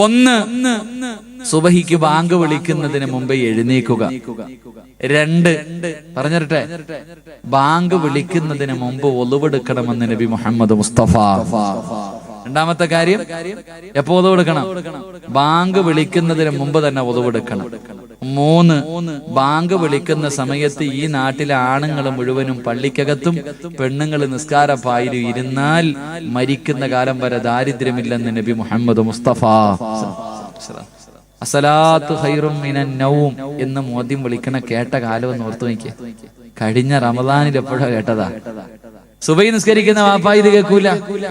1, സുബഹിക്ക് ബാങ്ക് വിളിക്കുന്നതിന് മുമ്പ് എഴുന്നേക്കുക. 2, പറഞ്ഞിരട്ടെ, ബാങ്ക് വിളിക്കുന്നതിന് മുമ്പ് ഒളുവെടുക്കണമെന്ന് നബി മുഹമ്മദ് മുസ്തഫ. രണ്ടാമത്തെ കാര്യം, എപ്പോ ഒളുവെടുക്കണം? ബാങ്ക് വിളിക്കുന്നതിന് മുമ്പ് തന്നെ ഒളുവെടുക്കണം. 3, ബാങ്ക് വിളിക്കുന്ന സമയത്ത് ഈ നാട്ടിലെ ആണുങ്ങൾ മുഴുവനും പള്ളിക്കകത്തും പെണ്ണുങ്ങൾ നിസ്കാരപ്പായിലും ഇരുന്നാൽ മരിക്കുന്ന കാലം വരെ ദാരിദ്ര്യമില്ലെന്ന് നബി മുഹമ്മദ് മുസ്തഫ. അസ്സലാത്തു ഖൈറും മിനൻ നൗം എന്ന് മോദ്യം വിളിക്കണ കേട്ട കാലം ഒന്ന് ഓർത്തു നോക്കിയേ. കഴിഞ്ഞ റമദാനിൽ എപ്പോഴാ കേട്ടതാ? സുബഹി നിസ്കരിക്കുന്ന വാപ്പ ഇത് കേൾക്കൂല.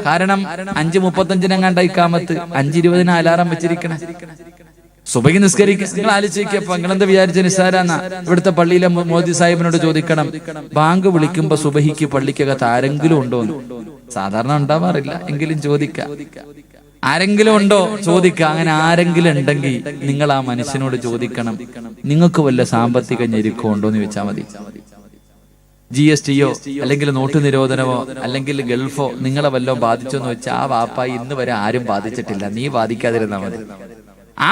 കാരണം 5:35 ഇഖാമത്ത്, 5:20 അലാറം വെച്ചിരിക്കണേ. സുബഹി നിസ്കരിക്കുക. നിങ്ങൾ ആലോചിക്കപ്പോ നിങ്ങളെന്താ വിചാരിച്ച നിസ്സാരാന്നാ? ഇവിടുത്തെ പള്ളിയിലെ മോദി സാഹിബിനോട് ചോദിക്കണം, ബാങ്ക് വിളിക്കുമ്പോ സുബഹിക്ക് പള്ളിക്കകത്ത് ആരെങ്കിലും ഉണ്ടോന്ന്. സാധാരണ ഉണ്ടാവാറില്ല, എങ്കിലും ചോദിക്കാം. ആരെങ്കിലും ഉണ്ടോ ചോദിക്കുക. അങ്ങനെ ആരെങ്കിലും ഉണ്ടെങ്കിൽ നിങ്ങൾ ആ മനുഷ്യനോട് ചോദിക്കണം, നിങ്ങൾക്ക് വല്ല സാമ്പത്തിക ഞെരുക്കോ ഉണ്ടോന്ന് ചോദിച്ചാൽ മതി. GSTയോ അല്ലെങ്കിൽ നോട്ട് നിരോധനമോ അല്ലെങ്കിൽ ഗൾഫോ നിങ്ങളെ വല്ലോ ബാധിച്ചോന്ന് വെച്ചാൽ ആ വാപ്പായി ഇന്ന് വരെ ആരും ബാധിച്ചിട്ടില്ല, നീ ബാധിക്കാതിരുന്നാ മതി.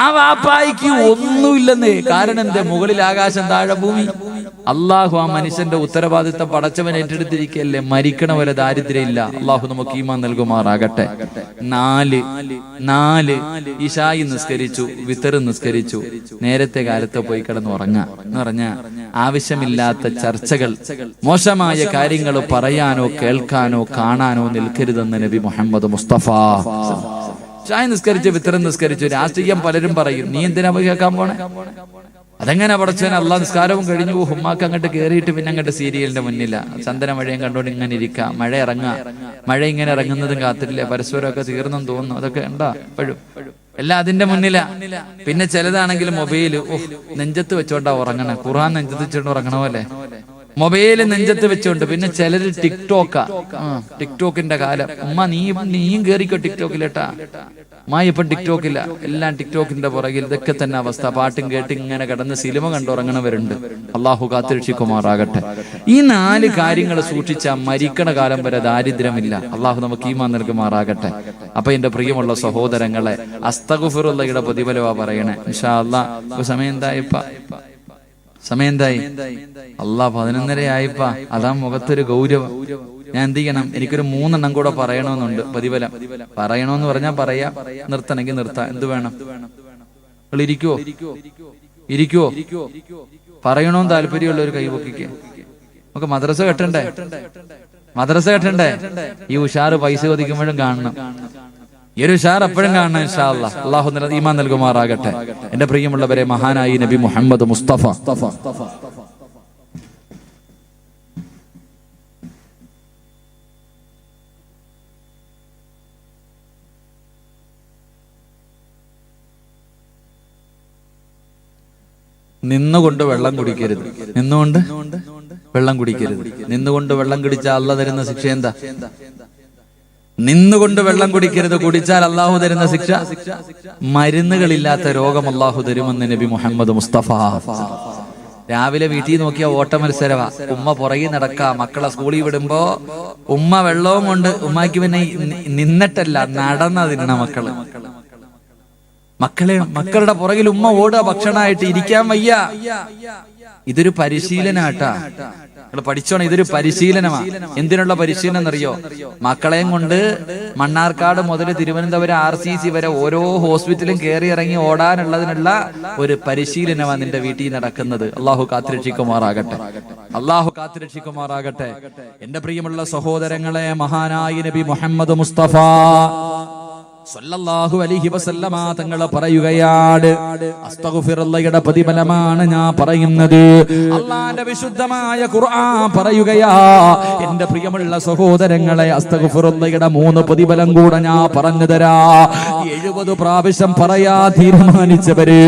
ആ വാപ്പായിക്ക് ഒന്നുമില്ലെന്നേ. കാരണം എന്താ? മുകളിൽ ആകാശം, താഴെ ഭൂമി. അള്ളാഹു ആ മനുഷ്യന്റെ ഉത്തരവാദിത്തം പടച്ചവൻ ഏറ്റെടുത്തിരിക്കല്ലേ. മരിക്കണ വരെ ദാരിദ്ര്യം ഇല്ല. അള്ളാഹു നമുക്ക് ഈമാൻ നൽകുമാറാകട്ടെ. 4 ഇശായി നിസ്കരിച്ചു, വിത്തർ നിസ്കരിച്ചു, നേരത്തെ കാലത്ത് പോയി കിടന്ന് ഉറങ്ങാ എന്ന് പറഞ്ഞ ആവശ്യമില്ലാത്ത ചർച്ചകൾ, മോശമായ കാര്യങ്ങൾ പറയാനോ കേൾക്കാനോ കാണാനോ നിൽക്കരുതെന്ന് നബി മുഹമ്മദ് മുസ്തഫ. ഇശായി നിസ്കരിച്ചു, വിത്തർ നിസ്കരിച്ചു. രാഷ്ട്രീയം പലരും പറയും, നീ എന്തിനാ പോയി കേൾക്കാൻ പോണേ? അതെങ്ങനെ പടച്ചവൻ? അള്ളാഹ് നിസ്കാരവും കഴിഞ്ഞു, ഉമ്മാക്ക് അങ്ങോട്ട് കയറിയിട്ട് പിന്നെ അങ്ങോട്ട് സീരിയലിന്റെ മുന്നില ചന്ദന മഴയും കണ്ടോണ്ട് ഇങ്ങനെ ഇരിക്കുക. മഴ ഇറങ്ങുക, മഴ ഇങ്ങനെ ഇറങ്ങുന്നതും കാത്തിട്ടില്ല. പരസ്പരമൊക്കെ തീർന്നെന്ന് തോന്നുന്നു. അതൊക്കെ ഉണ്ടാ എപ്പോഴും എല്ലാം അതിന്റെ മുന്നില. പിന്നെ ചിലതാണെങ്കിൽ മൊബൈല് നെഞ്ചത്ത് വെച്ചോണ്ടാ ഉറങ്ങണേ. ഖുർആൻ നെഞ്ചത്ത് വെച്ചോണ്ട് ഉറങ്ങണ പോലെ മൊബൈല് നെഞ്ചത്ത് വെച്ചോണ്ട്. പിന്നെ ചിലര് ടിക്ടോക്കിന്റെ കാലം. ഉമ്മ നീയും കേറിക്കോ ടിക്ടോക്കിലേട്ടാ. ഇപ്പം ടിക്ടോക്കില്ല, എല്ലാം ടിക്ടോക്കിന്റെ പുറകിൽ. ഇതൊക്കെ തന്നെ അവസ്ഥ. പാട്ടും കേട്ട് ഇങ്ങനെ കിടന്ന് സിനിമ കണ്ടുറങ്ങണവരുണ്ട്. അള്ളാഹു കാത്തിരക്ഷിക്കുമാറാകട്ടെ. ഈ 4 കാര്യങ്ങൾ സൂക്ഷിച്ച മരിക്കണ കാലം വരെ ദാരിദ്ര്യമില്ല. അള്ളാഹു നമുക്ക് ഈമാൻ നൽകുമാറാകട്ടെ. അപ്പൊ എന്റെ പ്രിയമുള്ള സഹോദരങ്ങളെ, അസ്തഗ്ഫിറുള്ളയുടെ പ്രതിഫലമാ പറയണേ ഇൻഷാ അല്ലാഹ്. സമയം എന്തായി? അല്ലാഹ് 11:30 ആയിപ്പാ. അതാ മുഖത്തൊരു ഗൗരവം. ഞാൻ എന്ത് ചെയ്യണം? എനിക്കൊരു 3 എണ്ണം കൂടെ പറയണമെന്നുണ്ട്. പ്രതിഫലം പറയണമെന്ന് പറഞ്ഞാൽ പറയാ, നിർത്തണമെങ്കിൽ നിർത്താം. എന്ത് വേണം? നിങ്ങൾ ഇരിക്കുവോ? പറയണമെന്ന് താല്പര്യമുള്ള ഒരു കൈപൊക്കിക്ക്. നമുക്ക് മദ്രസ കെട്ടണ്ടേ? ഈ ഉഷാറ് പൈസ ഒതുക്കുമ്പോഴും കാണണം. ഈ ഒരു ഉഷാർ എപ്പോഴും കാണണം ഇൻഷാ അല്ലാഹ്. അല്ലാഹു ഈമാൻ നൽകുമാറാകട്ടെ. എന്റെ പ്രിയമുള്ളവരെ, മഹാനായി നബി മുഹമ്മദ് മുസ്തഫ നിന്നുകൊണ്ട് വെള്ളം കുടിക്കരുത്. നിന്നുകൊണ്ട് വെള്ളം കുടിച്ചാൽ അല്ലാഹു തരുന്ന ശിക്ഷ എന്താ? നിന്നുകൊണ്ട് വെള്ളം കുടിക്കരുത്. കുടിച്ചാൽ അള്ളാഹു തരുന്ന ശിക്ഷ മരുന്നുകളില്ലാത്ത രോഗം അള്ളാഹു തരുമെന്ന് നബി മുഹമ്മദ് മുസ്തഫ. രാവിലെ വീട്ടിൽ നോക്കിയ ഓട്ട മത്സരവാ. ഉമ്മ പുറകിൽ നടക്ക. മക്കളെ സ്കൂളിൽ വിടുമ്പോ ഉമ്മ വെള്ളവും കൊണ്ട്, ഉമ്മയ്ക്ക് പിന്നെ നിന്നിട്ടല്ല നടന്ന തിന്നണ മക്കളുടെ പുറകിൽ ഉമ്മ ഓടുക ഭക്ഷണമായിട്ട്. ഇരിക്കാൻ വയ്യ. ഇതൊരു പരിശീലനാട്ടാ. നിങ്ങൾ പഠിച്ചോണം, ഇതൊരു പരിശീലനമാണ്. എന്തിനുള്ള പരിശീലനം എന്നറിയോ? മക്കളെയും കൊണ്ട് മണ്ണാർക്കാട് മുതൽ തിരുവനന്തപുരം RCC വരെ ഓരോ ഹോസ്പിറ്റലും കയറി ഇറങ്ങി ഓടാനുള്ളതിനുള്ള ഒരു പരിശീലനമാണ് നിന്റെ വീട്ടിൽ നടക്കുന്നത്. അള്ളാഹു കാത്തുരക്ഷിക്കുമാറാകട്ടെ. എന്റെ പ്രിയമുള്ള സഹോദരങ്ങളെ, മഹാനായ നബി മുഹമ്മദ് മുസ്തഫ സല്ലല്ലാഹു അലൈഹി വസല്ലമ തങ്ങൾ പറയുകയാണ്, അസ്തഗ്ഫിറുള്ളയുടെ പ്രതിഫലമാണ് ഞാൻ പറയുന്നത്. അല്ലാഹുവിന്റെ വിശുദ്ധമായ ഖുർആൻ പറയുകയാ. എന്റെ പ്രിയമുള്ള സഹോദരങ്ങളെ, അസ്തഗ്ഫിറുള്ളയുടെ 3 പ്രതിഫലം കൂടെ ഞാൻ പറഞ്ഞു തരാ. 70 പ്രാവശ്യം പറയാ തീരുമാനിച്ചവര്,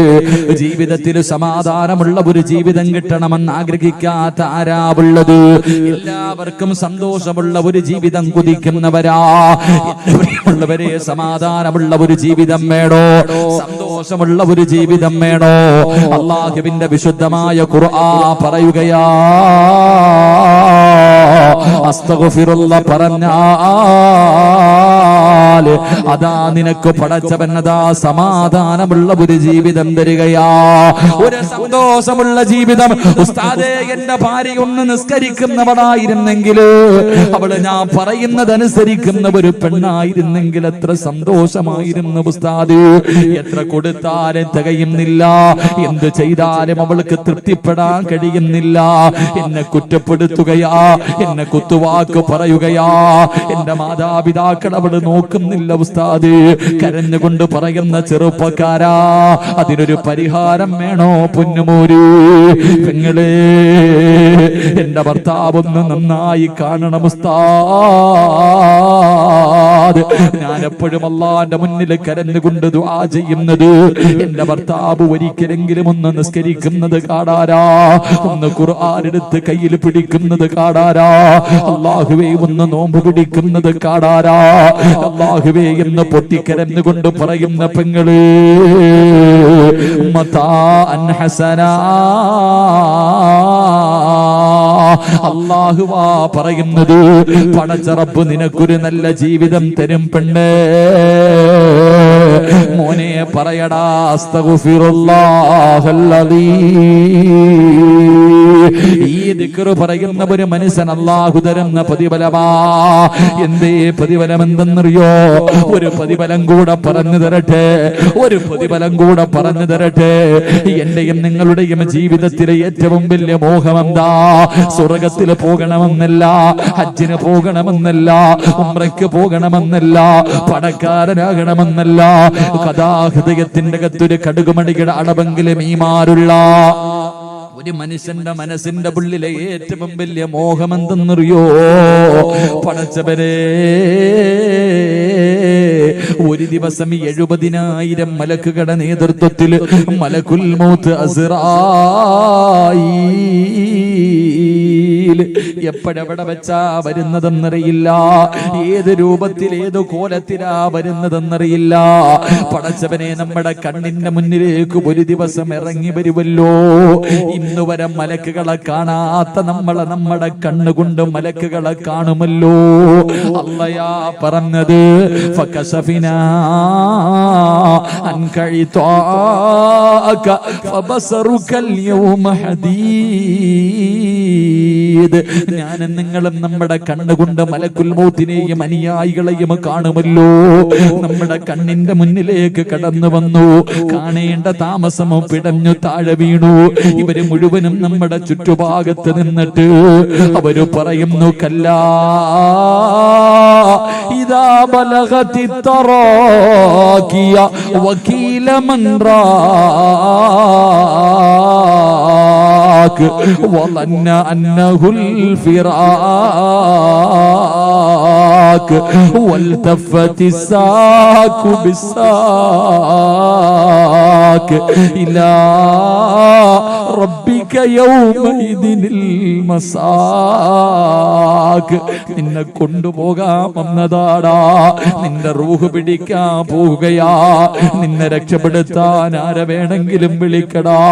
ജീവിതത്തിൽ സമാധാനമുള്ള ഒരു ജീവിതം കിട്ടണമെന്ന് ആഗ്രഹിക്കാത്ത ആരാവുള്ളത്? എല്ലാവർക്കും സന്തോഷമുള്ള ഒരു ജീവിതം കുതിക്കുന്നവരാ. എന്റെ പ്രിയമുള്ളവരെ, സമാധാനമുള്ള ഒരു ജീവിതം വേണോ? സന്തോഷമുള്ള ഒരു ജീവിതം വേണോ? അല്ലാഹുവിന്റെ വിശുദ്ധമായ ഖുർആൻ പറയുകയാ, അസ്തഗ്ഫിറുള്ള പറഞ്ഞാൽ അതാ നിനക്ക് പടച്ചവനതാ സമാധാനമുള്ള ഒരു ജീവിതം തരികയാ, ഒരു സന്തോഷമുള്ള ജീവിതം. ഉസ്താദേ, എന്റെ ഭാര്യ ഒന്ന് നിസ്കരിക്കുന്നവളായിരുന്നെങ്കിൽ, അവള് ഞാൻ പറയുന്നതനുസരിക്കുന്ന ഒരു പെണ്ണായിരുന്നെങ്കിൽ എത്ര സന്തോഷമായിരുന്നു ഉസ്താദ്. എത്ര കൊടുത്താലും തികയുന്നില്ല, എന്ത് ചെയ്താലും അവൾക്ക് തൃപ്തിപ്പെടാൻ കഴിയുന്നില്ല. എന്നെ കുറ്റപ്പെടുത്തുകയാ, എന്നെ കുത്തുവാക്ക് പറയുകയാ. എന്റെ മാതാപിതാക്കൾ അവള് നോക്കുന്നില്ല ഉസ്താദ്. കരഞ്ഞുകൊണ്ട് പറയുന്ന ചെറുപ്പക്കാരാ, അതിനൊരു പരിഹാരം വേണോ പൊന്നുമോര്? പെങ്ങളെ, എന്റെ ഭർത്താവൊന്ന് നന്നായി കാണണം ഉസ്താദ്. ഞാൻ എപ്പോഴും അല്ലാഹുവിന്റെ മുന്നിൽ കരഞ്ഞുകൊണ്ട് ദുആ ചെയ്യുന്നത്, എന്റെ ഭർത്താവ് ഒരിക്കലെങ്കിലും ഒന്ന് നിസ്കരിക്കുന്നത് കാണാരാ, ഒന്ന് ഖുർആൻ എടുത്ത് കയ്യിൽ പിടിക്കുന്നത് കാണാരാ, അല്ലാഹുവേ ഒന്ന് നോമ്പ് പിടിക്കുന്നത് കാണാരാ, അല്ലാഹുവേ എന്ന് പൊട്ടിക്കരഞ്ഞുകൊണ്ട് പറയുന്ന പെങ്ങള്, മതാഅൻ ഹസനാ, അല്ലാഹുവാ പറയുന്നത്, പടച്ച റബ്ബ് നിനക്കൊരു നല്ല ജീവിതം തരും പെണ്ണേ. മോനെ പറയടാ, അസ്തഗ്ഫിറുല്ലാഹല്ലദീ ഈ ദിക്ർ പറയുന്ന ഒരു മനുഷ്യൻ അല്ലാഹു തരുന്ന പ്രതിഫലമാ. എന്തേ പ്രതിഫലം എന്തെന്നറിയോ? ഒരു പ്രതിഫലം കൂടെ പറഞ്ഞു തരട്ടെ, ഒരു പ്രതിഫലം കൂടെ പറഞ്ഞു തരട്ടെ. എന്റെയും നിങ്ങളുടെയും ജീവിതത്തിലെ ഏറ്റവും വലിയ മോഹം എന്താ? സ്വർഗത്തിൽ പോകണമെന്നല്ല, ഹജ്ജിന് പോകണമെന്നല്ല, ഉംറയ്ക്ക് പോകണമെന്നല്ല, പണക്കാരനാകണമെന്നല്ല. കഥാഹൃദയത്തിന്റെ അകത്തൊരു കടുകുമണിയുടെ അടവെങ്കിലും ഈമാനുള്ള ഒരു മനുഷ്യന്റെ മനസ്സിന്റെ ഉള്ളിലെ ഏറ്റവും വലിയ മോഹം എന്തെന്നറിയോ? പടച്ചവരെ, ഒരു ദിവസം 70,000 മലക്കുകളുടെ നേതൃത്വത്തിൽ മലക്കുൽ മൗത്ത് അസ്റായീൽ എപ്പോഴെവിടെ വെച്ചാ വരുന്നതെന്നറിയില്ല, ഏത് രൂപത്തിൽ ഏത് കോലത്തിലാ വരുന്നതെന്നറിയില്ല. പടച്ചവനെ, നമ്മുടെ കണ്ണിന്റെ മുന്നിലേക്ക് ഒരു ദിവസം ഇറങ്ങി വരുമല്ലോ. ഇന്ന് വരെ മലക്കുകളെ കാണാത്ത നമ്മളെ നമ്മുടെ കണ്ണുകൊണ്ട് മലക്കുകളെ കാണുമല്ലോ. അല്ലയാ പറഞ്ഞത്, ഫകശഫിനാ അൻകഇതാക ഫബസറുകൽ യൗമ ഹദീദ്. ഞാനും നിങ്ങളും നമ്മുടെ കണ്ണുകൊണ്ട് മലക്കുൽ മൗത്തിനെയും അനുയായികളെയും കാണുമല്ലോ. നമ്മുടെ കണ്ണിന്റെ മുന്നിലേക്ക് കടന്നു വന്നു, കാണേണ്ട താമസമോ പിടഞ്ഞു താഴെ വീണു. ഇവര് മുഴുവനും നമ്മുടെ ചുറ്റുഭാഗത്ത് നിന്നിട്ട് അവര് പറയുന്നു, കല്ലാ ഇദാ ബലഗതി തറാകിയ വകീല മൻ റാക് വളന്ന അന്നഹുൽ ഫിറാക് വൽതഫതി സാകു ബിസാക് ഇലാ റബ്ബിക യൗമഇദിനിൽ മസാക്. നിന്നെ കൊണ്ടുപോകാൻ വന്നതാടാ, നിന്റെ റൂഹ് പിടിക്കാൻ പോവുകയാ, നിന്നെ രക്ഷപ്പെടുത്താൻ ആരെ വേണമെങ്കിലും വിളിക്കടാ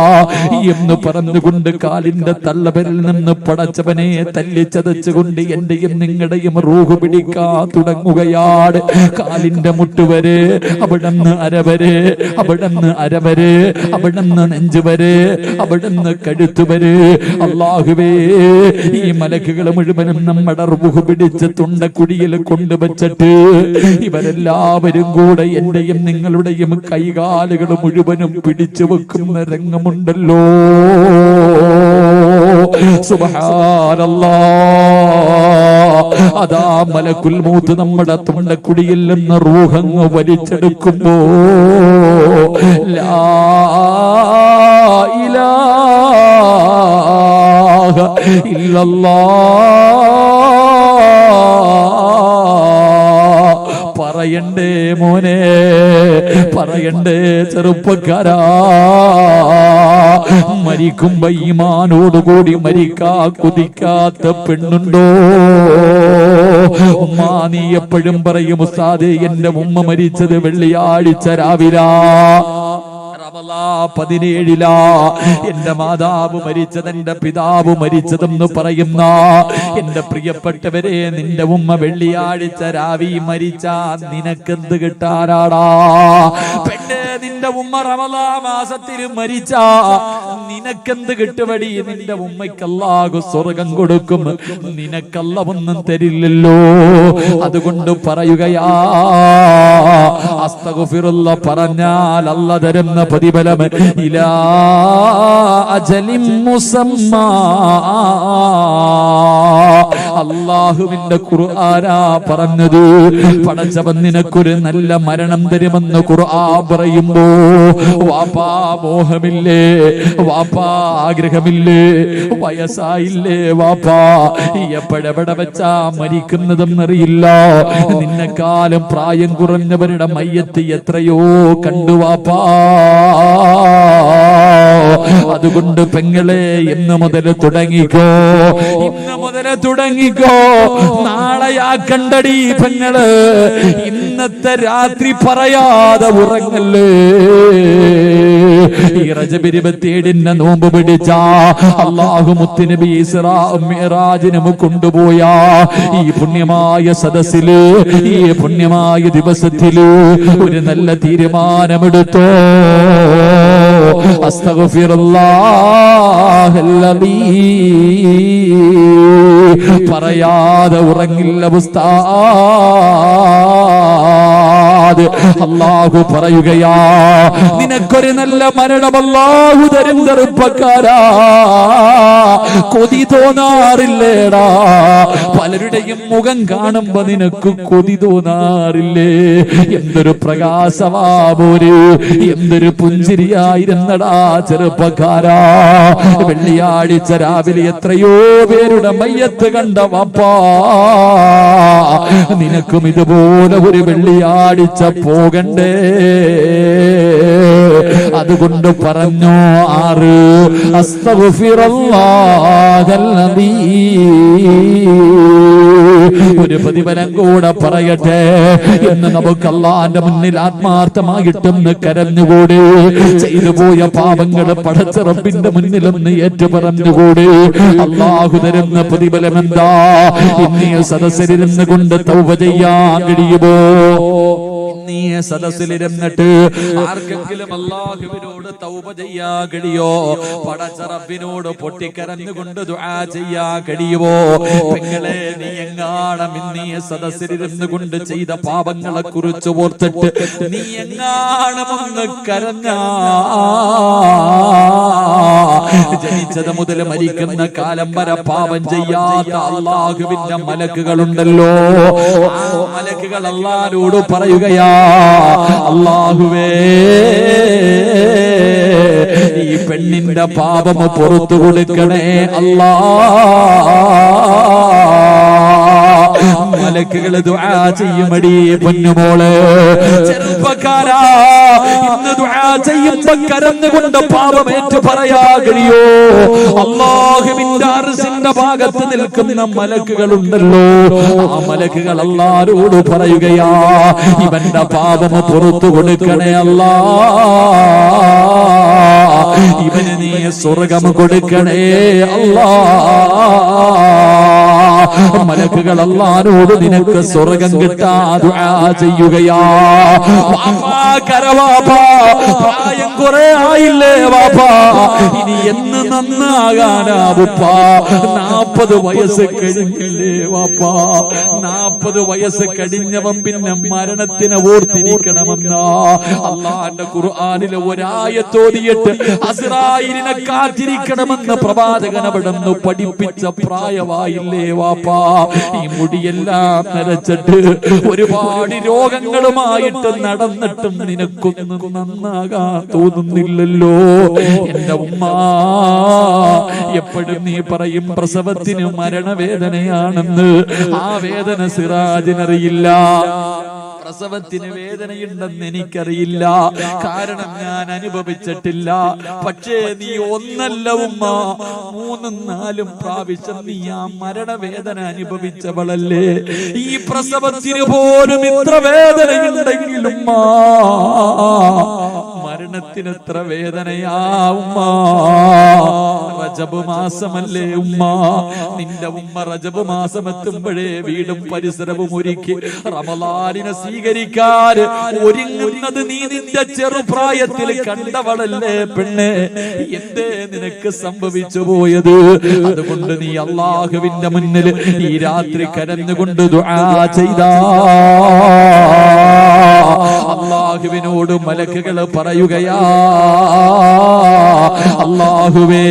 എന്ന് പറഞ്ഞുകൊണ്ട് കാലിന്റെ തള്ളവരിൽ നിന്ന് പടച്ചവനെ തല്ലിച്ചതച്ചുകൊണ്ട് എന്റെയും നിങ്ങളുടെയും റൂഹ് പിടിക്കാൻ തുടങ്ങുകയാണ്. കാലിന്റെ മുട്ടുവരെ, അവിടുന്ന് അരവരെ, അവിടുന്ന് അരവരെ, അവിടുന്ന് നെഞ്ചുവരെ, അവിടുന്ന് കഴുത്തുവരെ. അല്ലാഹുവേ, ഈ മലക്കുകൾ മുഴുവനും നമ്മുടെ റൂഹ് പിടിച്ച് തൊണ്ടക്കുടിയിൽ കൊണ്ടുവച്ചിട്ട് ഇവരെല്ലാവരും കൂടെ എന്റെയും നിങ്ങളുടെയും കൈകാലുകൾ മുഴുവനും പിടിച്ചു വെക്കുന്ന രംഗമുണ്ടല്ലോ. സുബ്ഹാനല്ലാഹ്. അതാ മലക്കുൽ മൗത്ത് നമ്മുടെ തൊണ്ടക്കുടിയിൽ നിന്ന് റൂഹങ്ങ് വലിച്ചെടുക്കുമ്പോ ലാ ഇലാഹ ഇല്ലല്ലാഹ്. പറയണ്ടേ മോനെ, പറയണ്ടേ ചെറുപ്പക്കാരാ, മരിക്കുമ്പോ ഈമാനോടുകൂടി മരിക്കാ കുതിക്കാത്ത പെണ്ണുണ്ടോ? ഉമ്മ, നീ എപ്പോഴും പറയും, ഉസ്താദേ എന്റെ ഉമ്മ മരിച്ചത് വെള്ളിയാഴ്ച രാവിലാ, 17 എന്റെ മാതാവ് മരിച്ചത്, എന്റെ പിതാവ് മരിച്ചതെന്ന് പറയുന്ന എന്റെ പ്രിയപ്പെട്ടവരെ, നിന്റെ ഉമ്മ വെള്ളിയാഴ്ച രാവി മരിച്ചാ നിനക്കെന്ത് കിട്ടാനാടാ? പെണ്ണെ, നിന്റെ ഉമ്മ റമളാൻ മാസത്തിൽ മരിച്ചാ നിനക്കെന്ത് കിട്ടുവടി? നിന്റെ ഉമ്മയ്ക്ക് അല്ലാഹു സ്വർഗം കൊടുക്കും, നിനക്കല്ല ഒന്നും തരില്ലല്ലോ. അതുകൊണ്ട് പറയുകയാ, അസ്തഗ്ഫിറുല്ലാഹ് പറഞ്ഞാൽ അല്ലാഹു തരുന്ന പ്രതിഫലം ഇലാ അജലിൻ മുസമ്മാ. അല്ലാഹുവിന്റെ ഖുർആനാ പറഞ്ഞത്, പടച്ചവൻ നിനക്കൊരു നല്ല മരണം തരുമെന്ന് ഖുർആൻ പറയുമ്പോ വാപ്പാ മോഹമില്ലേ, വാപ്പാ ആഗ്രഹമില്ലേ, വയസ്സായില്ലേ വാപ്പാ, എപ്പോഴെവിടെ വെച്ചാ മരിക്കുന്നതെന്നറിയില്ല. നിന്നെക്കാലം പ്രായം കുറഞ്ഞവരുടെ മയ്യത്ത് എത്രയോ കണ്ടു വാപ്പാ. അതുകൊണ്ട് പെങ്ങളെ, ഇന്ന് മുതൽ തുടങ്ങിക്കോ, ഇന്ന് മുതൽ തുടങ്ങിക്കോ. നാളെയാക്കണ്ടടി പെങ്ങള്, ഇന്നത്തെ രാത്രി പറയാതെ ഉറങ്ങല്ലേ. ഈ റജബ് 27 നോമ്പ് പിടിച്ച അല്ലാഹു മുത്തുനബി ഇസ്റാ മിഅ്റാജിന് കൊണ്ടുപോയ ഈ പുണ്യമായ സദസ്സില്, ഈ പുണ്യമായ ദിവസത്തില് ഒരു നല്ല തീരുമാനമെടുത്തോ. അസ്തഗ്ഫിറുല്ലാഹല്ലദീ പറയാതെ ഉറങ്ങില്ല ഉസ്താദ്. അല്ലാഹു പറയുകയാ, നിനക്കൊരു നല്ല മരണം അല്ലാഹു തരും ചെറുപ്പക്കാരാ. കൊതി തോന്നാറില്ലേടാ? പലരുടെയും മുഖം കാണുമ്പോ നിനക്ക് കൊതി തോന്നാറില്ലേ? എന്തൊരു പ്രകാശമാപോര്, എന്തൊരു പുഞ്ചിരിയായിരുന്നടാ ചെറുപ്പക്കാരാ. വെള്ളിയാഴ്ച രാവിലെ എത്രയോ പേരുടെ മയ്യത്ത് കണ്ട വാപ്പാ, നിനക്കും ഇതുപോലെ ഒരു വെള്ളിയാഴ്ച പോകണ്ടേ? അതുകൊണ്ട് പറഞ്ഞു 6 അസ്തഗ്ഫിറുല്ലാഹല്ലദീ. ഒരു പ്രതിഫലം കൂടെ പറയട്ടെ, ഇന്ന് നമുക്ക് അല്ലാഹുവിന്റെ മുന്നിൽ ആത്മാർത്ഥമായിട്ടൊന്ന് കരഞ്ഞുകൂടി, ചെയ്തു പോയ പാപങ്ങൾ പടച്ച റബ്ബിന്റെ മുന്നിലൊന്ന് ഏറ്റുപറഞ്ഞുകൂടി. അല്ലാഹു തരുന്ന പ്രതിഫലം എന്താ? ഇന്നീ സദസ്സിലിരുന്ന് കൊണ്ട് തൗബ ചെയ്യാൻ കഴിയുമോ? നീ സദസ്സിലിരുന്നിട്ട് ആർക്കെങ്കിലും അല്ലാഹുവിനോട് തൗബ ചെയ്യാൻ കഴിയോ? പടച്ച റബ്ബിനോട് പൊട്ടിക്കരഞ്ഞുകൊണ്ട് ദുആ ചെയ്യാൻ കഴിയുമോ? പെങ്ങളെ, നീ എങ്ങാണം ഇന്നീ സദസ്സിലിരുന്ന് കൊണ്ട് ചെയ്ത പാപങ്ങളെ കുറിച്ച് ഓർത്തിട്ട് നീ എങ്ങാണം ഒന്ന് കരഞ്ഞാ, ജനിച്ചത് മുതൽ മരിക്കുന്ന കാലം വരെ പാപം ചെയ്യാത്ത അല്ലാഹുവിന്റെ മലക്കുകളുണ്ടല്ലോ. ആ മലക്കുകൾ അല്ലാഹുവോട് പറയുകയാ, അല്ലാഹുവേ, ഈ പെണ്ണിന്റെ പാപം പുറത്തു കൊടുക്കണേ അല്ലാ. മലക്കുകൾ ദുആ ചെയ്യുമടി പൊന്നുമോളെ. ചെറുപ്പക്കാരാ, ഇന്ന് ദുആ ചെയ്യുമ്പോ കരഞ്ഞുകൊണ്ട് പാപമേറ്റു പറയാ കഴിയോ? അല്ലാഹുവിന്റെ അർശിന്റെ ഭാഗത്ത് നിൽക്കുന്ന മലക്കുകളുണ്ടല്ലോ, ആ മലക്കുകൾ അല്ലാഹുവോട് പറയുകയാ, ഇവന്റെ പാപം പുറത്തു കൊടുക്കണേ അല്ലാ. ഇവന് നീ സ്വർഗ്ഗം കൊടുക്കണേ അല്ലാ. മലക്കുകൾ അല്ലാഹുവോട് നിനക്ക് സ്വർഗ്ഗം കിട്ടാ ദുആ ചെയ്യുകയാ. പ്രായം കുറെ ആയില്ലേ വാപ്പാ, ഇനി എന്ന് നന്നാകാനാ ഉപ്പാ? 40 വയസ്സ് കഴിഞ്ഞില്ലേ വാപ്പാ? 40 വയസ്സ് കഴിഞ്ഞവൻ പിന്നെ മരണത്തിനെ ഓർത്തിരിക്കണമെന്നാ അല്ലാഹുവിന്റെ ഖുർആനിലെ ഒരായത്തോതിയിട്ട് അസ്റായിലിനെ കാത്തിരിക്കണമെന്ന് പ്രവാചകൻ അവിടുന്ന് പഠിപ്പിച്ച പ്രായമായില്ലേ വാപ്പാ? ഈ മുടിയെല്ലാം നരച്ചിട്ട് ഒരുപാട് രോഗങ്ങളുമായിട്ട് നടന്നിട്ടും നിനക്കൊന്നും നന്നാകാൻ തോന്നുന്നില്ലല്ലോ. എന്റെ ഉമ്മ, എപ്പോഴും നീ പറയും പ്രസവത്തിന് മരണവേദനയാണെന്ന്. ആ വേദന സിറാജിനറിയില്ല. പ്രസവത്തിന് വേദനയുണ്ടെന്ന് എനിക്കറിയില്ല, കാരണം ഞാൻ അനുഭവിച്ചിട്ടില്ല. പക്ഷേ നീ ഒന്നല്ല ഉമ്മ, 3ഉം 4ഉം പ്രാവശ്യം നീ ആ മരണവേദന അനുഭവിച്ചവളല്ലേ. ഈ പ്രസവത്തിന് പോലും ഇത്ര വേദനയുണ്ടെങ്കിലും മരണത്തിന് എത്ര വേദനയാ ഉമ്മ. റജബ് മാസമല്ലേ ഉമ്മ? നിന്റെ ഉമ്മ റജബ് മാസം എത്തുമ്പോഴേ വീടും പരിസരവും ഒരുക്കി റമളാനിനെ സ്വീകരിക്കാൻ ഒരുങ്ങുന്നത് നീ നിന്റെ ചെറുപ്രായത്തിൽ കണ്ടവളല്ലേ പെണ്ണെ. എന്തേ നിനക്ക് സംഭവിച്ചു പോയത്? അതുകൊണ്ട് നീ അല്ലാഹുവിന്റെ മുന്നിൽ ഈ രാത്രി കരഞ്ഞുകൊണ്ട് ദുആ ചെയ്താ അല്ലാഹുവിനോട് മലക്കുകൾ പറയുകയാ, അല്ലാഹുവേ,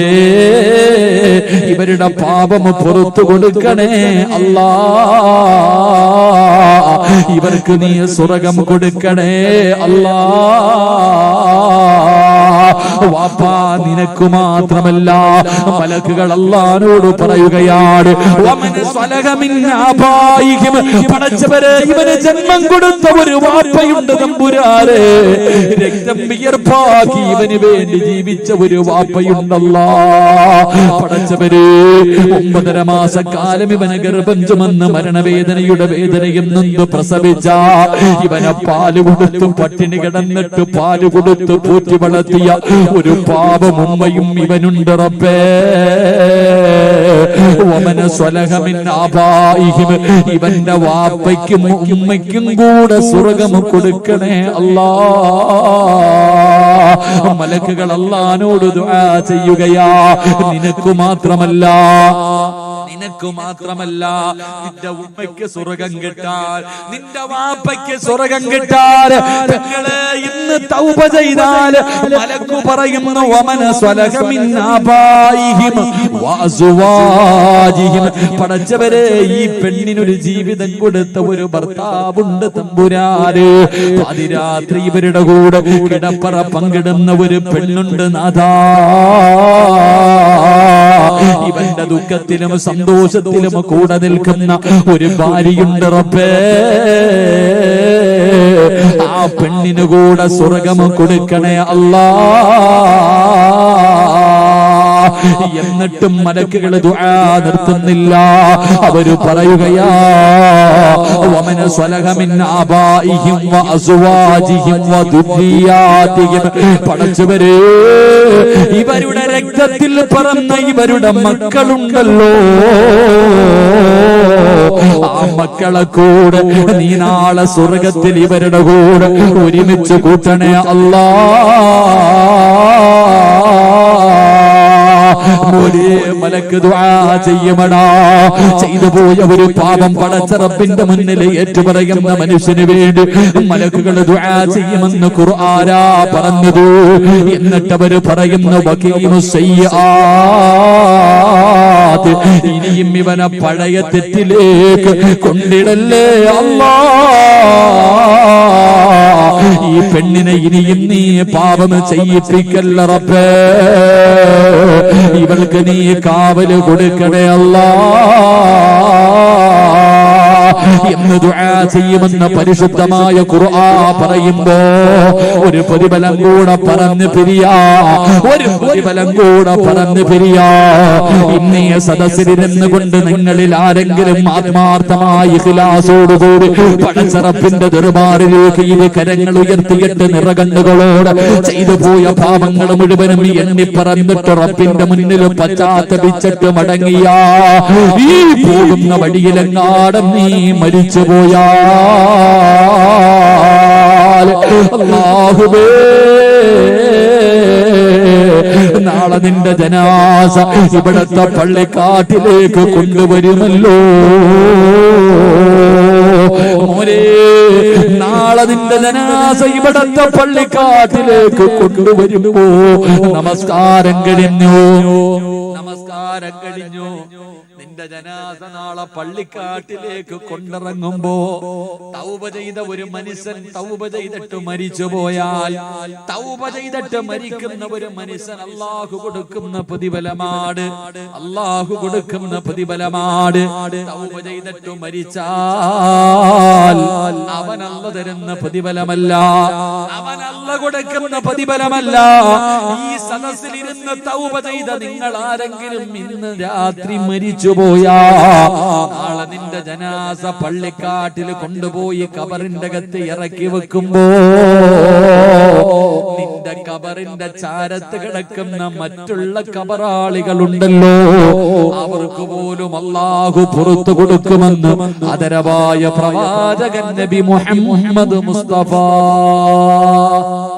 ഇവരുടെ പാപം പുറത്തു കൊടുക്കണേ അല്ലാ. ഇവർക്ക് നീ സ്വർഗ്ഗം കൊടുക്കണേ അല്ലാ. വാപ്പാ, നിനക്ക് മാത്രമല്ല, മലക്കുകൾ അല്ലാഹുവോട് പറയുകയാണ്, പടച്ചവരെ, ഇവന് ജന്മം കൊടുത്ത ഒരു വാപ്പയുണ്ട് തമ്പുരാനെ. രക്തം വിയർപ്പാക്കി ഇവന് വേണ്ടി ജീവിച്ച ഒരു വാപ്പയുണ്ടല്ലാ. പടച്ചവരെ, 9.5 മാസക്കാലം ഇവനെ ഗർഭം ചുമന്ന് മരണവേദനയുടെ വേദനയും നൊന്ത് പ്രസവിച്ച ഇവനെ പാല് കൊടുത്തു പട്ടിണി കിടന്നിട്ട് പാല് കൊടുത്തു പൂറ്റി വളർത്തിയ ഒരു പാപം ഉമ്മയും ഇവനുണ്ട് റബ്ബേ. ഇവന്റെ വാപ്പയ്ക്കും ഉമ്മയ്ക്കും കൂടെ സ്വർഗ്ഗം കൊടുക്കണേ അല്ലാ. മലക്കുകൾ അല്ലാഹുവോട് ദുആ ചെയ്യുകയാ. നിനക്ക് മാത്രമല്ല നിന്റെ ഉമ്മയ്ക്ക് സ്വർഗം കിട്ടാൻ, നിന്റെ വാപ്പയ്ക്ക് സ്വർഗം കിട്ടാൻ നിങ്ങളെ ഇന്ന് തൗബ ചെയ്താൽ മലക്കു പറയുന്നു വമന സ്വലഹ മിൻ ആബായിഹിം വഅസ്വാജിഹിം. പടച്ചവരെ, ഈ പെണ്ണിനൊരു ജീവിതം കൊടുത്ത ഒരു ഭർത്താവുണ്ട് തമ്പുരാനെ. പാതിരാത്രി ഇവരുടെ കൂടെ കിടപ്പറ പങ്കിടുന്ന ഒരു പെണ്ണുണ്ട് നാഥാ. ഇവന്റെ ദുഃഖത്തിലും സന്തോഷത്തിലും കൂടെ നിൽക്കുന്ന ഒരു ഭാര്യയുണ്ട് റബ്ബേ. ആ പെണ്ണിന് കൂടെ സ്വർഗം കൊടുക്കണേ അല്ലാ. എന്നിട്ടും മലക്കുകൾ ദുആ നിർത്തുന്നില്ല. അവര് പറയുകയാ വമന സ്വലഹ മിൻ ആബായിഹിം വഅസ്വാജിഹിം വദുരിയാതിഹിം. പടച്ചവരേ, ഇവരുടെ രക്തത്തിൽ പറന്ന ഇവരുടെ മക്കളുണ്ടല്ലോ, ആ മക്കളെ കൂടെ നീ നാളെ സ്വർഗത്തിൽ ഇവരുടെ കൂടെ ഒരുമിച്ച് കൂട്ടണേ അല്ലാ. മലക്ക് ദുആ ചെയ്യുമടാ. ചെയ്തു പോയ ഒരു പാപം പടച്ച റബ്ബിന്റെ മുന്നിൽ ഏറ്റുപറയുന്ന മനുഷ്യന് വേണ്ടി മലക്കുകൾ ദുആ ചെയ്യുമെന്ന് ഖുർആനാ പറഞ്ഞത്. എന്നിട്ട് അവര് പറയുന്ന വഖീമുസ് സയ്യിആത്ത്, ഇനിയും ഇവനെ പഴയ തെറ്റിലേക്ക് കൊണ്ടിടല്ലേ അല്ലാ. ഈ പെണ്ണിനെ ഇനിയും നീ പാപം ചെയ്യിപ്പിക്കല്ല റബ്ബേ. ഇവൾക്ക് നീ കാവല് കൊടുക്കണേ അല്ലാ എന്ന് ദുആ ചെയ്യുമെന്ന പരിശുദ്ധമായ ഖുർആൻ പറയുമ്പോ ഒരു പ്രതിഫലം കൂടെ പറഞ്ഞു പിരിയാ. ഇന്നീ സദസ്സിലിരുന്ന് കൊണ്ട് നിങ്ങളിൽ ആരെങ്കിലും ആത്മാർത്ഥമായി ഇഖ്ലാസോടുകൂടി പടച്ച റബ്ബിന്റെ ദർബാറിലേക്ക് ഇത് കരങ്ങൾ ഉയർത്തിയിട്ട് നിറകണ്ണുകളോട് ചെയ്തു പോയ പാപങ്ങൾ മുഴുവനും എണ്ണി പറഞ്ഞിട്ട് റബ്ബിന്റെ മുന്നിൽ പശ്ചാത്തപിച്ചിട്ട് മടങ്ങിയ ഈ പോകുന്ന വഴിയിലെങ്ങാടും നീ മരിച്ചു പോയാൽ അല്ലാഹുവേ, നാളെ നിന്റെ ജനാസ ഇവിടത്തെ പള്ളിക്കാട്ടിലേക്ക് കൊണ്ടുവരുമല്ലോ മോനെ. നാളെ നിന്റെ ജനാസ ഇവിടത്തെ പള്ളിക്കാട്ടിലേക്ക് കൊണ്ടുവരുമ്പോ നമസ്കാരം കഴിഞ്ഞു. നിന്റെ ജനാസ നാളെ പള്ളിക്കാട്ടിലേക്ക് കൊണ്ടിറങ്ങുമ്പോ തൗബ ചെയ്ത ഒരു മനുഷ്യൻ തൗബ ചെയ്തിട്ട് മരിച്ചു പോയാൽ, തൗബ ചെയ്തിട്ട് മരിക്കുന്ന ഒരു മനുഷ്യൻ അല്ലാഹു കൊടുക്കുന്ന പ്രതിഫലമാണ്. തൗബ ചെയ്തിട്ട് മരിച്ചാൽ അവൻ അല്ല തരുന്ന പ്രതിഫലമല്ല, അവൻ അല്ല കൊടുക്കുന്ന പ്രതിഫലമല്ല. ഈ സദസ്സിലിരുന്ന് തൗബ ചെയ്ത നിങ്ങൾ ആരെങ്കിലും ഇന്ന് രാത്രി മരിച്ചു പോയാ നാളെ നിന്റെ ജനാസ പള്ളിക്കാട്ടിൽ കൊണ്ടുപോയി കബറിന്റെ അകത്ത് ഇറക്കി വെക്കുമ്പോ നിന്റെ കബറിന്റെ ചാരത്ത് കിടക്കുന്ന മറ്റുള്ള കബറാളികളുണ്ടല്ലോ, അവർക്ക് പോലും അല്ലാഹു പുറത്തു കൊടുക്കുമെന്ന് ആദരവായ പ്രവാചകൻ നബി മുഹമ്മദ് മുസ്തഫ